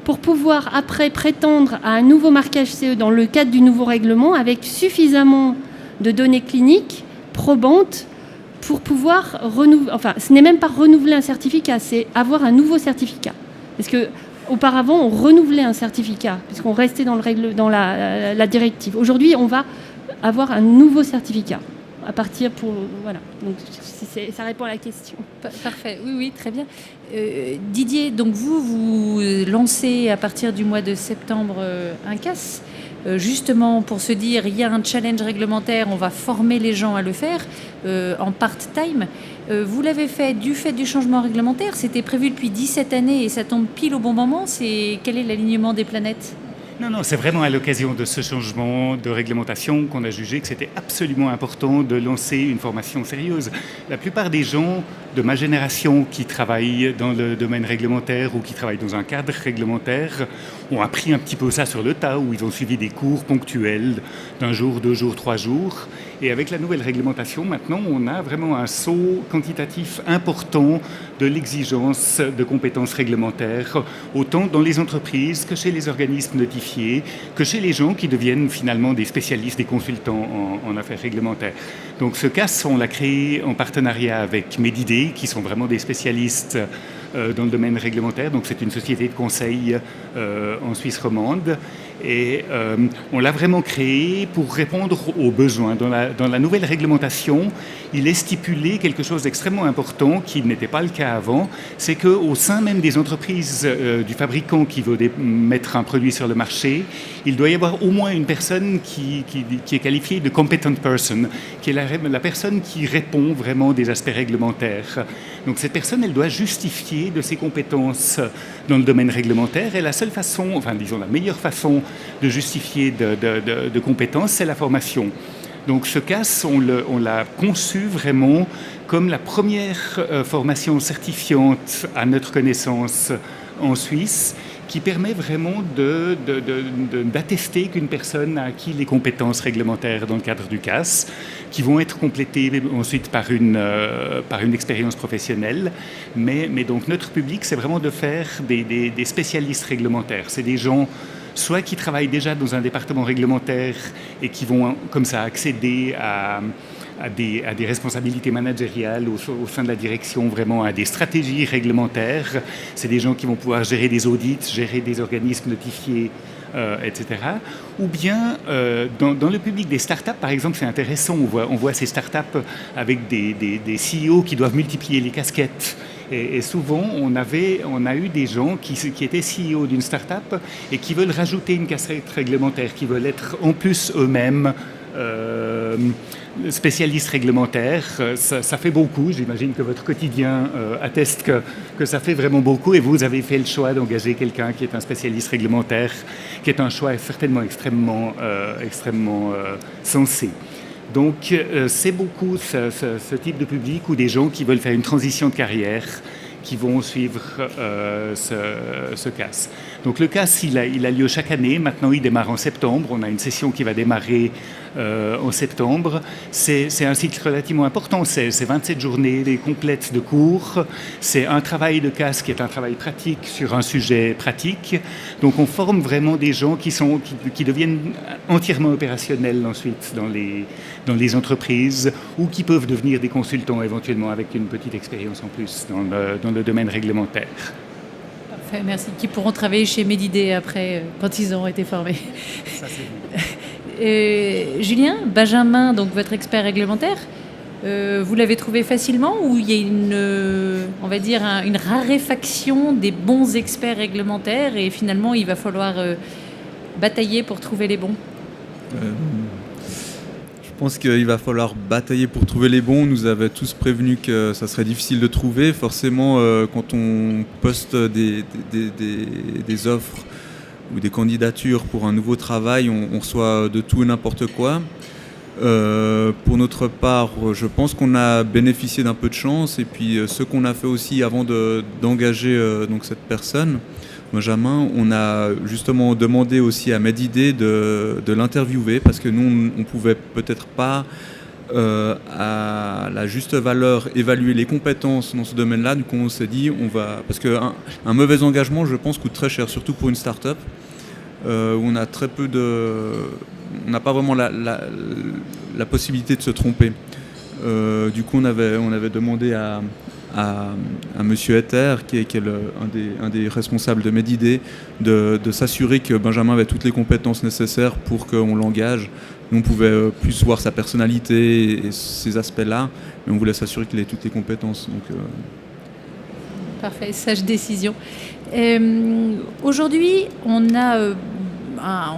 pour pouvoir après prétendre à un nouveau marquage CE dans le cadre du nouveau règlement avec suffisamment de données cliniques probantes pour pouvoir renouveler. Enfin, ce n'est même pas renouveler un certificat, c'est avoir un nouveau certificat. Parce que auparavant, on renouvelait un certificat, puisqu'on restait dans la directive. Aujourd'hui, on va avoir un nouveau certificat. À partir pour... Voilà. Donc, ça répond à la question. Parfait. Oui, très bien. Didier, donc vous lancez à partir du mois de septembre un CAS, justement pour se dire, il y a un challenge réglementaire, on va former les gens à le faire en part-time. Vous l'avez fait du fait du changement réglementaire, c'était prévu depuis 17 années et ça tombe pile au bon moment. Quel est l'alignement des planètes ? Non, c'est vraiment à l'occasion de ce changement de réglementation qu'on a jugé que c'était absolument important de lancer une formation sérieuse. La plupart des gens de ma génération qui travaillent dans le domaine réglementaire ou qui travaillent dans un cadre réglementaire ont appris un petit peu ça sur le tas, où ils ont suivi des cours ponctuels d'un jour, 2 jours, 3 jours. Et avec la nouvelle réglementation, maintenant, on a vraiment un saut quantitatif important de l'exigence de compétences réglementaires, autant dans les entreprises que chez les organismes notifiés, que chez les gens qui deviennent finalement des spécialistes, des consultants en affaires réglementaires. Donc ce CAS, on l'a créé en partenariat avec Medidé, qui sont vraiment des spécialistes dans le domaine réglementaire. Donc c'est une société de conseil en Suisse romande. Et on l'a vraiment créé pour répondre aux besoins. Dans la nouvelle réglementation, il est stipulé quelque chose d'extrêmement important qui n'était pas le cas avant, c'est qu'au sein même des entreprises du fabricant qui veut mettre un produit sur le marché, il doit y avoir au moins une personne qui est qualifiée de competent person, qui est la personne qui répond vraiment des aspects réglementaires. Donc cette personne, elle doit justifier de ses compétences dans le domaine réglementaire, et la seule façon, enfin disons la meilleure façon de justifier de compétences, c'est la formation. Donc ce CAS, on l'a conçu vraiment comme la première formation certifiante à notre connaissance en Suisse, qui permet vraiment d'attester qu'une personne a acquis les compétences réglementaires dans le cadre du CAS, qui vont être complétées ensuite par une expérience professionnelle. Mais donc notre public, c'est vraiment de faire des spécialistes réglementaires. C'est des gens soit qui travaillent déjà dans un département réglementaire et qui vont comme ça accéder à des responsabilités managériales au sein de la direction, vraiment à des stratégies réglementaires. C'est des gens qui vont pouvoir gérer des audits, gérer des organismes notifiés, etc. Ou bien, dans le public des startups, par exemple, c'est intéressant, on voit ces startups avec des CEO qui doivent multiplier les casquettes. Et souvent, on a eu des gens qui étaient CEO d'une start-up et qui veulent rajouter une casquette réglementaire, qui veulent être en plus eux-mêmes spécialistes réglementaires. Ça fait beaucoup. J'imagine que votre quotidien atteste que ça fait vraiment beaucoup. Et vous avez fait le choix d'engager quelqu'un qui est un spécialiste réglementaire, qui est un choix certainement extrêmement sensé. Donc c'est beaucoup ce type de public ou des gens qui veulent faire une transition de carrière qui vont suivre ce CAS. Donc le CAS, il a lieu chaque année. Maintenant, il démarre en septembre. On a une session qui va démarrer en septembre. C'est un cycle relativement important. C'est 27 journées complètes de cours. C'est un travail de CAS qui est un travail pratique sur un sujet pratique. Donc on forme vraiment des gens qui deviennent entièrement opérationnels ensuite dans les entreprises ou qui peuvent devenir des consultants éventuellement avec une petite expérience en plus dans le domaine réglementaire. Parfait, merci. Qui pourront travailler chez Medidé après, quand ils auront été formés. Ça, c'est Julien, Benjamin, donc votre expert réglementaire, vous l'avez trouvé facilement ou il y a une raréfaction des bons experts réglementaires et finalement il va falloir batailler pour trouver les bons? Je pense qu'il va falloir batailler pour trouver les bons. On nous avait tous prévenu que ça serait difficile de trouver. Forcément, quand on poste des offres ou des candidatures pour un nouveau travail, on reçoit de tout et n'importe quoi. Pour notre part, je pense qu'on a bénéficié d'un peu de chance. Et puis, ce qu'on a fait aussi avant d'engager donc cette personne, Benjamin, on a justement demandé aussi à Medidé de l'interviewer parce que nous, on ne pouvait peut-être pas à la juste valeur évaluer les compétences dans ce domaine-là. Du coup, on s'est dit, parce qu'un mauvais engagement, je pense, coûte très cher, surtout pour une start-up. où on a très peu on n'a pas vraiment la possibilité de se tromper. Du coup, on avait demandé à Monsieur Ether, qui est un des responsables de MedID, de s'assurer que Benjamin avait toutes les compétences nécessaires pour qu'on l'engage. Nous, on pouvait plus voir sa personnalité et ces aspects-là, mais on voulait s'assurer qu'il ait toutes les compétences. Donc, Parfait, sage décision. Aujourd'hui, on a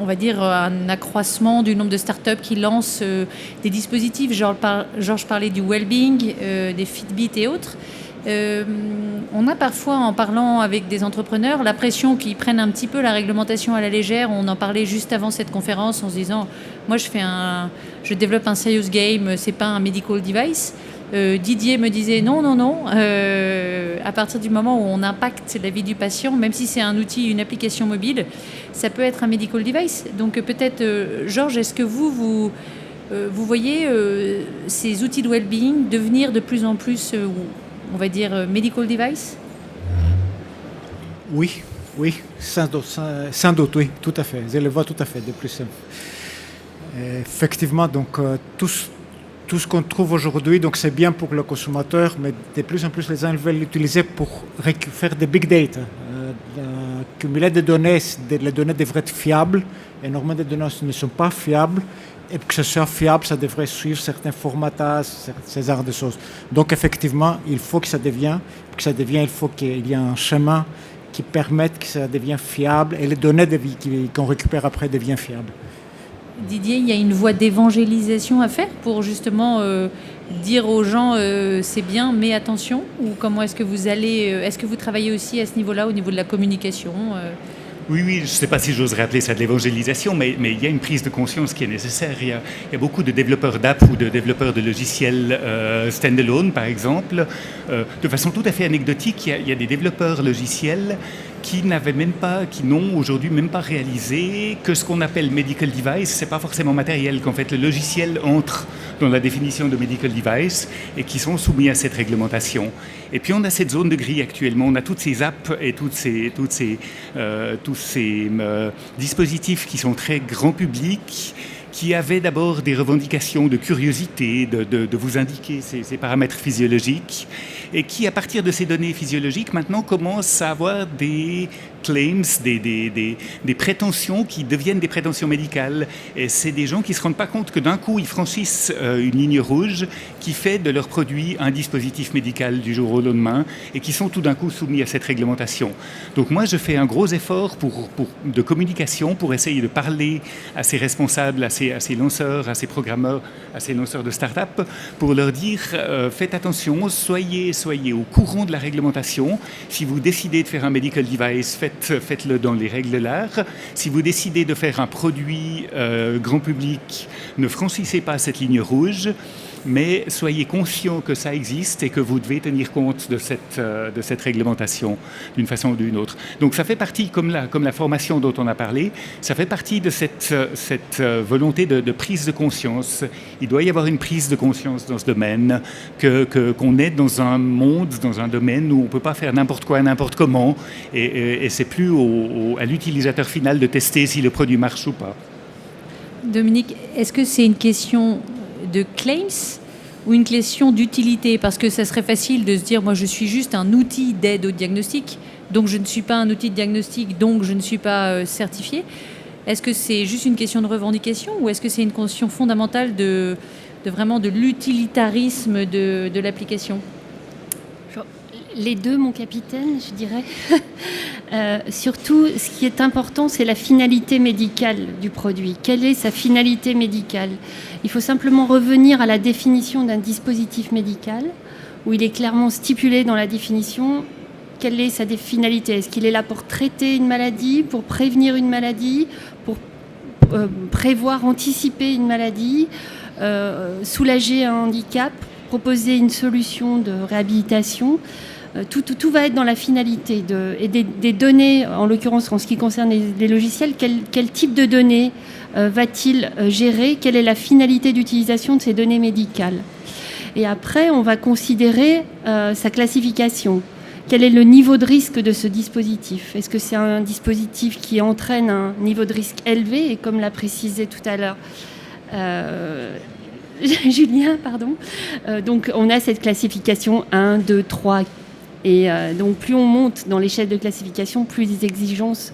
on va dire un accroissement du nombre de startups qui lancent des dispositifs. Georges parlait du well-being, des Fitbit et autres. On a parfois, en parlant avec des entrepreneurs, l'impression qu'ils prennent un petit peu la réglementation à la légère. On en parlait juste avant cette conférence en se disant moi je développe un serious game, c'est pas un medical device. Didier me disait non, à partir du moment où on impacte la vie du patient, même si c'est un outil, une application mobile, ça peut être un medical device. Donc peut-être, Georges, est-ce que vous voyez ces outils de well-being devenir de plus en plus, on va dire, medical device? Oui, sans doute, oui, tout à fait. Je le vois tout à fait de plus. Effectivement, donc tout ce qu'on trouve aujourd'hui, donc c'est bien pour le consommateur, mais de plus en plus les gens veulent l'utiliser pour faire des big data, cumuler des données. Les données devraient être fiables, énormément de données ne sont pas fiables, et pour que ce soit fiable, ça devrait suivre certains formatages, ces genres de choses. Donc effectivement, il faut que ça devienne, il faut qu'il y ait un chemin qui permette que ça devienne fiable, et les données qu'on récupère après deviennent fiables. Didier, il y a une voie d'évangélisation à faire pour justement dire aux gens c'est bien, mais attention? Ou comment est-ce que est-ce que vous travaillez aussi à ce niveau-là, au niveau de la communication? Oui, je ne sais pas si j'oserais appeler ça de l'évangélisation, mais il y a une prise de conscience qui est nécessaire. Il y a beaucoup de développeurs d'app ou de développeurs de logiciels standalone, par exemple. De façon tout à fait anecdotique, il y a des développeurs logiciels qui n'ont aujourd'hui même pas réalisé que ce qu'on appelle medical device, c'est pas forcément matériel, qu'en fait le logiciel entre dans la définition de medical device et qui sont soumis à cette réglementation. Et puis on a cette zone de gris actuellement, on a toutes ces apps et tous ces dispositifs qui sont très grand public, qui avaient d'abord des revendications de curiosité, de vous indiquer ces paramètres physiologiques, et qui, à partir de ces données physiologiques, maintenant commencent à avoir des claims, des prétentions qui deviennent des prétentions médicales. Et c'est des gens qui ne se rendent pas compte que d'un coup, ils franchissent une ligne rouge qui fait de leur produit un dispositif médical du jour au lendemain et qui sont tout d'un coup soumis à cette réglementation. Donc moi, je fais un gros effort de communication pour essayer de parler à ces responsables, à ces lanceurs, à ces programmeurs, à ces lanceurs de start-up, pour leur dire faites attention, soyez au courant de la réglementation. Si vous décidez de faire un medical device, faites-le dans les règles de l'art. Si vous décidez de faire un produit grand public, ne franchissez pas cette ligne rouge, mais soyez conscient que ça existe et que vous devez tenir compte de cette réglementation d'une façon ou d'une autre. Donc ça fait partie, comme la formation dont on a parlé, ça fait partie de cette volonté de prise de conscience. Il doit y avoir une prise de conscience dans ce domaine, qu'on est dans un monde, dans un domaine où on ne peut pas faire n'importe quoi, n'importe comment, et c'est plus à l'utilisateur final de tester si le produit marche ou pas. Dominique, est-ce que c'est une question de claims ou une question d'utilité? Parce que ça serait facile de se dire moi je suis juste un outil d'aide au diagnostic, donc je ne suis pas un outil de diagnostic, donc je ne suis pas certifié. Est-ce que c'est juste une question de revendication ou est-ce que c'est une question fondamentale de vraiment de l'utilitarisme de l'application? Les deux, mon capitaine, je dirais. Surtout, ce qui est important, c'est la finalité médicale du produit. Quelle est sa finalité médicale? Il faut simplement revenir à la définition d'un dispositif médical, où il est clairement stipulé dans la définition quelle est sa finalité. Est-ce qu'il est là pour traiter une maladie, pour prévenir une maladie, pour prévoir, anticiper une maladie, soulager un handicap, proposer une solution de réhabilitation? Tout va être dans la finalité et des données, en l'occurrence en ce qui concerne les logiciels, quel type de données va-t-il gérer? Quelle est la finalité d'utilisation de ces données médicales? Et après, on va considérer sa classification. quel est le niveau de risque de ce dispositif? Est-ce que c'est un dispositif qui entraîne un niveau de risque élevé? Et comme l'a précisé tout à l'heure Julien, pardon. Donc on a cette classification 1, 2, 3. Et donc plus on monte dans l'échelle de classification, plus les exigences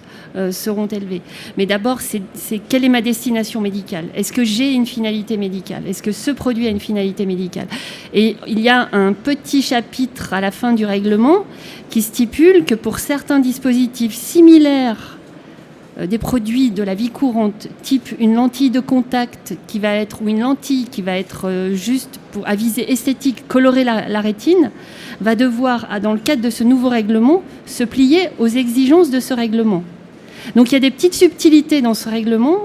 seront élevées. Mais d'abord, c'est quelle est ma destination médicale? Est-ce que j'ai une finalité médicale? Est-ce que ce produit a une finalité médicale? Et il y a un petit chapitre à la fin du règlement qui stipule que pour certains dispositifs similaires des produits de la vie courante, type une lentille de contact qui va être, ou une lentille qui va être juste à visée esthétique, colorer la rétine, va devoir, dans le cadre de ce nouveau règlement, se plier aux exigences de ce règlement. Donc il y a des petites subtilités dans ce règlement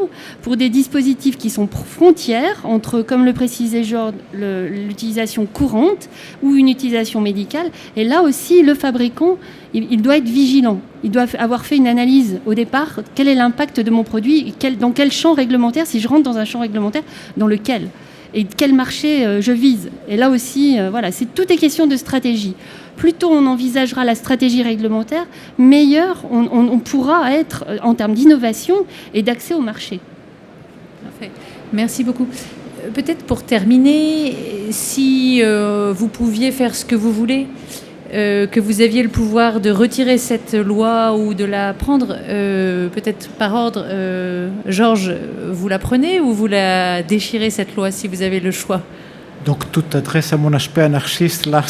pour des dispositifs qui sont frontières entre, comme le précisait Georges, l'utilisation courante ou une utilisation médicale. Et là aussi, le fabricant, il doit être vigilant. Il doit avoir fait une analyse au départ. Quel est l'impact de mon produit? Dans quel champ réglementaire? Si je rentre dans un champ réglementaire, dans lequel? Et quel marché je vise? Et là aussi, voilà, tout est question de stratégie. Plus tôt on envisagera la stratégie réglementaire, meilleur on pourra être en termes d'innovation et d'accès au marché. Parfait. Merci beaucoup. Peut-être pour terminer, si vous pouviez faire ce que vous voulez, que vous aviez le pouvoir de retirer cette loi ou de la prendre, peut-être par ordre, Georges, vous la prenez ou vous la déchirez cette loi si vous avez le choix? Donc tout adresse à mon aspect anarchiste là.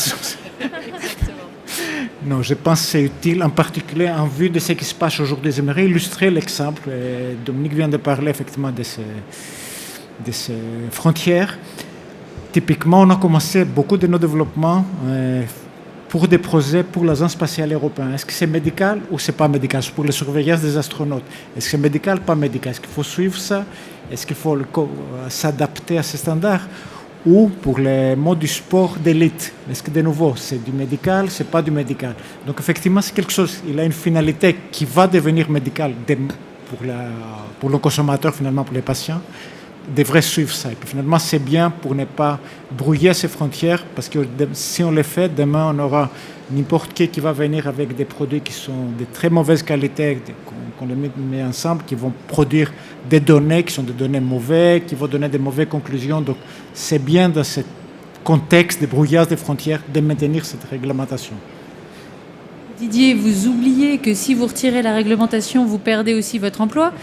Non, je pense que c'est utile, en particulier en vue de ce qui se passe aujourd'hui. J'aimerais illustrer l'exemple. Dominique vient de parler effectivement de ces frontières. Typiquement, on a commencé beaucoup de nos développements pour des projets pour l'Agence spatiale européenne. Est-ce que c'est médical ou c'est pas médical? C'est pour la surveillance des astronautes. Est-ce que c'est médical ou pas médical? Est-ce qu'il faut suivre ça? Est-ce qu'il faut s'adapter à ces standards? Ou pour les modes du sport d'élite. Est-ce que de nouveau, c'est du médical, c'est pas du médical? Donc effectivement, c'est quelque chose, il a une finalité qui va devenir médicale pour le consommateur, finalement, pour les patients, devrait suivre ça. Et puis finalement, c'est bien pour ne pas brouiller ces frontières, parce que si on le fait, demain, on aura n'importe qui va venir avec des produits qui sont de très mauvaise qualité, qu'on les met ensemble, qui vont produire des données qui sont des données mauvaises, qui vont donner des mauvaises conclusions. Donc, c'est bien dans ce contexte de brouillage des frontières de maintenir cette réglementation. Didier, vous oubliez que si vous retirez la réglementation, vous perdez aussi votre emploi.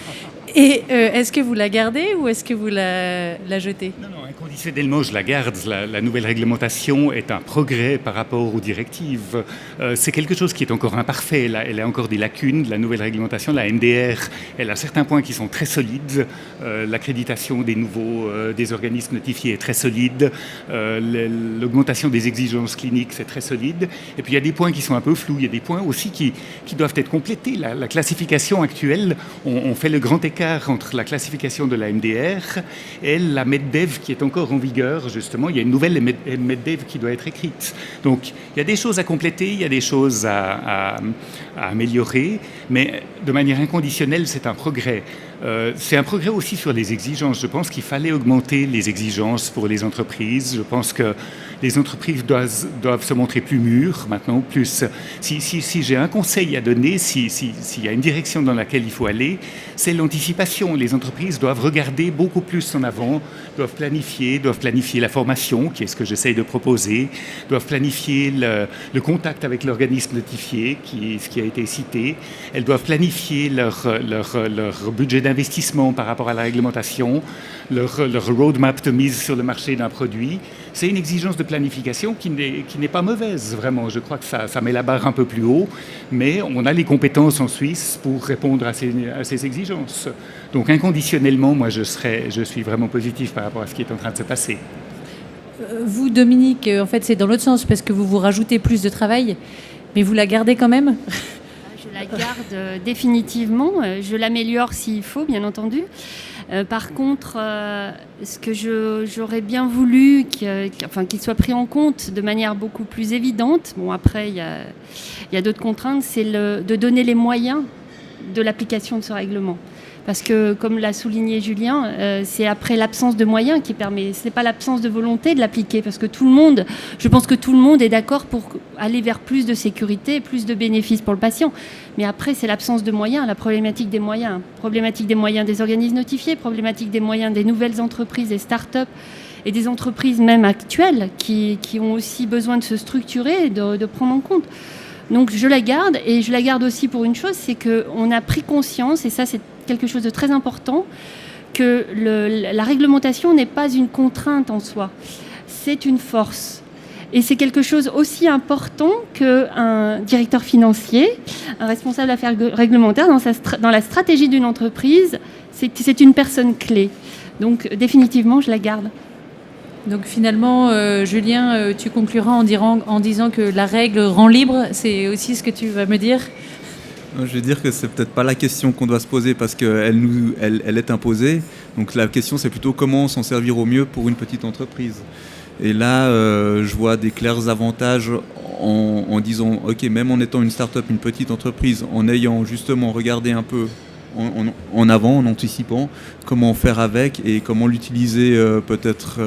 Et est-ce que vous la gardez ou est-ce que vous la jetez? Non, inconditionnellement, je la garde. La nouvelle réglementation est un progrès par rapport aux directives. C'est quelque chose qui est encore imparfait. Elle a encore des lacunes. La nouvelle réglementation, la MDR, elle a certains points qui sont très solides. L'accréditation des organismes notifiés est très solide. L'augmentation des exigences cliniques, c'est très solide. Et puis, il y a des points qui sont un peu flous. Il y a des points aussi qui doivent être complétés. La classification actuelle, on fait le grand écart entre la classification de la MDR et la MedDev qui est encore en vigueur, justement. Il y a une nouvelle MedDev qui doit être écrite. Donc, il y a des choses à compléter, il y a des choses à améliorer, mais de manière inconditionnelle, c'est un progrès. C'est un progrès aussi sur les exigences. Je pense qu'il fallait augmenter les exigences pour les entreprises. Je pense que les entreprises doivent se montrer plus mûres maintenant, plus. Si j'ai un conseil à donner, s'il y a une direction dans laquelle il faut aller, c'est l'anticipation. Les entreprises doivent regarder beaucoup plus en avant, doivent planifier la formation, qui est ce que j'essaye de proposer, doivent planifier le contact avec l'organisme notifié, ce qui a été cité. Elles doivent planifier leur budget d'investissement par rapport à la réglementation, leur roadmap de mise sur le marché d'un produit. C'est une exigence de planification qui n'est pas mauvaise, vraiment. Je crois que ça met la barre un peu plus haut, mais on a les compétences en Suisse pour répondre à ces exigences. Donc inconditionnellement, moi, je suis vraiment positif par rapport à ce qui est en train de se passer. Vous, Dominique, en fait, c'est dans l'autre sens, parce que vous rajoutez plus de travail, mais vous la gardez quand même? Je la garde définitivement. Je l'améliore s'il faut, bien entendu. Par contre, ce que j'aurais bien voulu qu'il soit pris en compte de manière beaucoup plus évidente, bon après il y a d'autres contraintes, c'est de donner les moyens de l'application de ce règlement. Parce que, comme l'a souligné Julien, c'est après l'absence de moyens qui permet. Ce n'est pas l'absence de volonté de l'appliquer, parce que je pense que tout le monde est d'accord pour aller vers plus de sécurité, plus de bénéfices pour le patient. Mais après, c'est l'absence de moyens, la problématique des moyens. Problématique des moyens des organismes notifiés, problématique des moyens des nouvelles entreprises, des start-up et des entreprises même actuelles qui ont aussi besoin de se structurer et de prendre en compte. Donc je la garde, et je la garde aussi pour une chose, c'est qu'on a pris conscience, et ça c'est quelque chose de très important, que la réglementation n'est pas une contrainte en soi, c'est une force. Et c'est quelque chose aussi important qu'un directeur financier, un responsable d'affaires réglementaires dans la stratégie d'une entreprise, c'est une personne clé. Donc définitivement, je la garde. Donc finalement, Julien, tu concluras en disant que la règle rend libre, c'est aussi ce que tu vas me dire? Je vais dire que c'est peut-être pas la question qu'on doit se poser parce qu'elle est imposée. Donc la question c'est plutôt comment s'en servir au mieux pour une petite entreprise. Et là, je vois des clairs avantages en disant, ok, même en étant une start-up, une petite entreprise, en ayant justement regardé un peu en avant, en anticipant comment faire avec et comment l'utiliser peut-être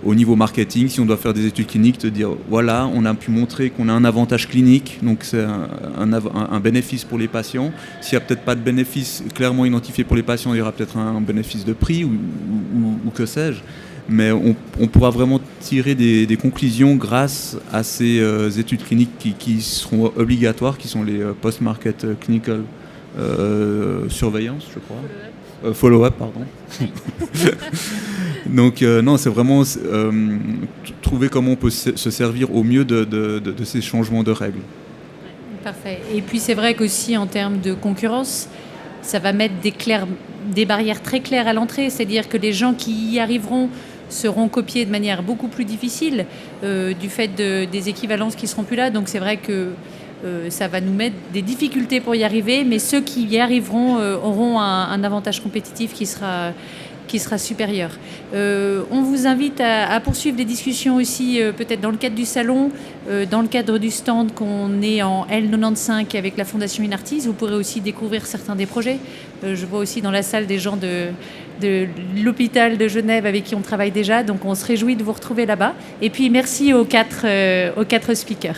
au niveau marketing. Si on doit faire des études cliniques, te dire voilà, on a pu montrer qu'on a un avantage clinique, donc c'est un bénéfice pour les patients. S'il n'y a peut-être pas de bénéfice clairement identifié pour les patients, il y aura peut-être un bénéfice de prix ou que sais-je. Mais on pourra vraiment tirer des conclusions grâce à ces études cliniques qui seront obligatoires, qui sont les post-market clinical surveillance, je crois. Follow-up, pardon. Donc non, c'est vraiment trouver comment on peut se servir au mieux de ces changements de règles. Parfait. Et puis c'est vrai qu'aussi en termes de concurrence, ça va mettre des barrières très claires à l'entrée, c'est-à-dire que les gens qui y arriveront seront copiés de manière beaucoup plus difficile du fait des équivalences qui ne seront plus là. Donc c'est vrai que ça va nous mettre des difficultés pour y arriver, mais ceux qui y arriveront auront un avantage compétitif qui sera supérieur. On vous invite à poursuivre des discussions aussi, peut-être dans le cadre du salon, dans le cadre du stand qu'on est en L95 avec la Fondation Inartis. Vous pourrez aussi découvrir certains des projets. Je vois aussi dans la salle des gens de l'hôpital de Genève avec qui on travaille déjà, donc on se réjouit de vous retrouver là-bas. Et puis merci aux quatre speakers.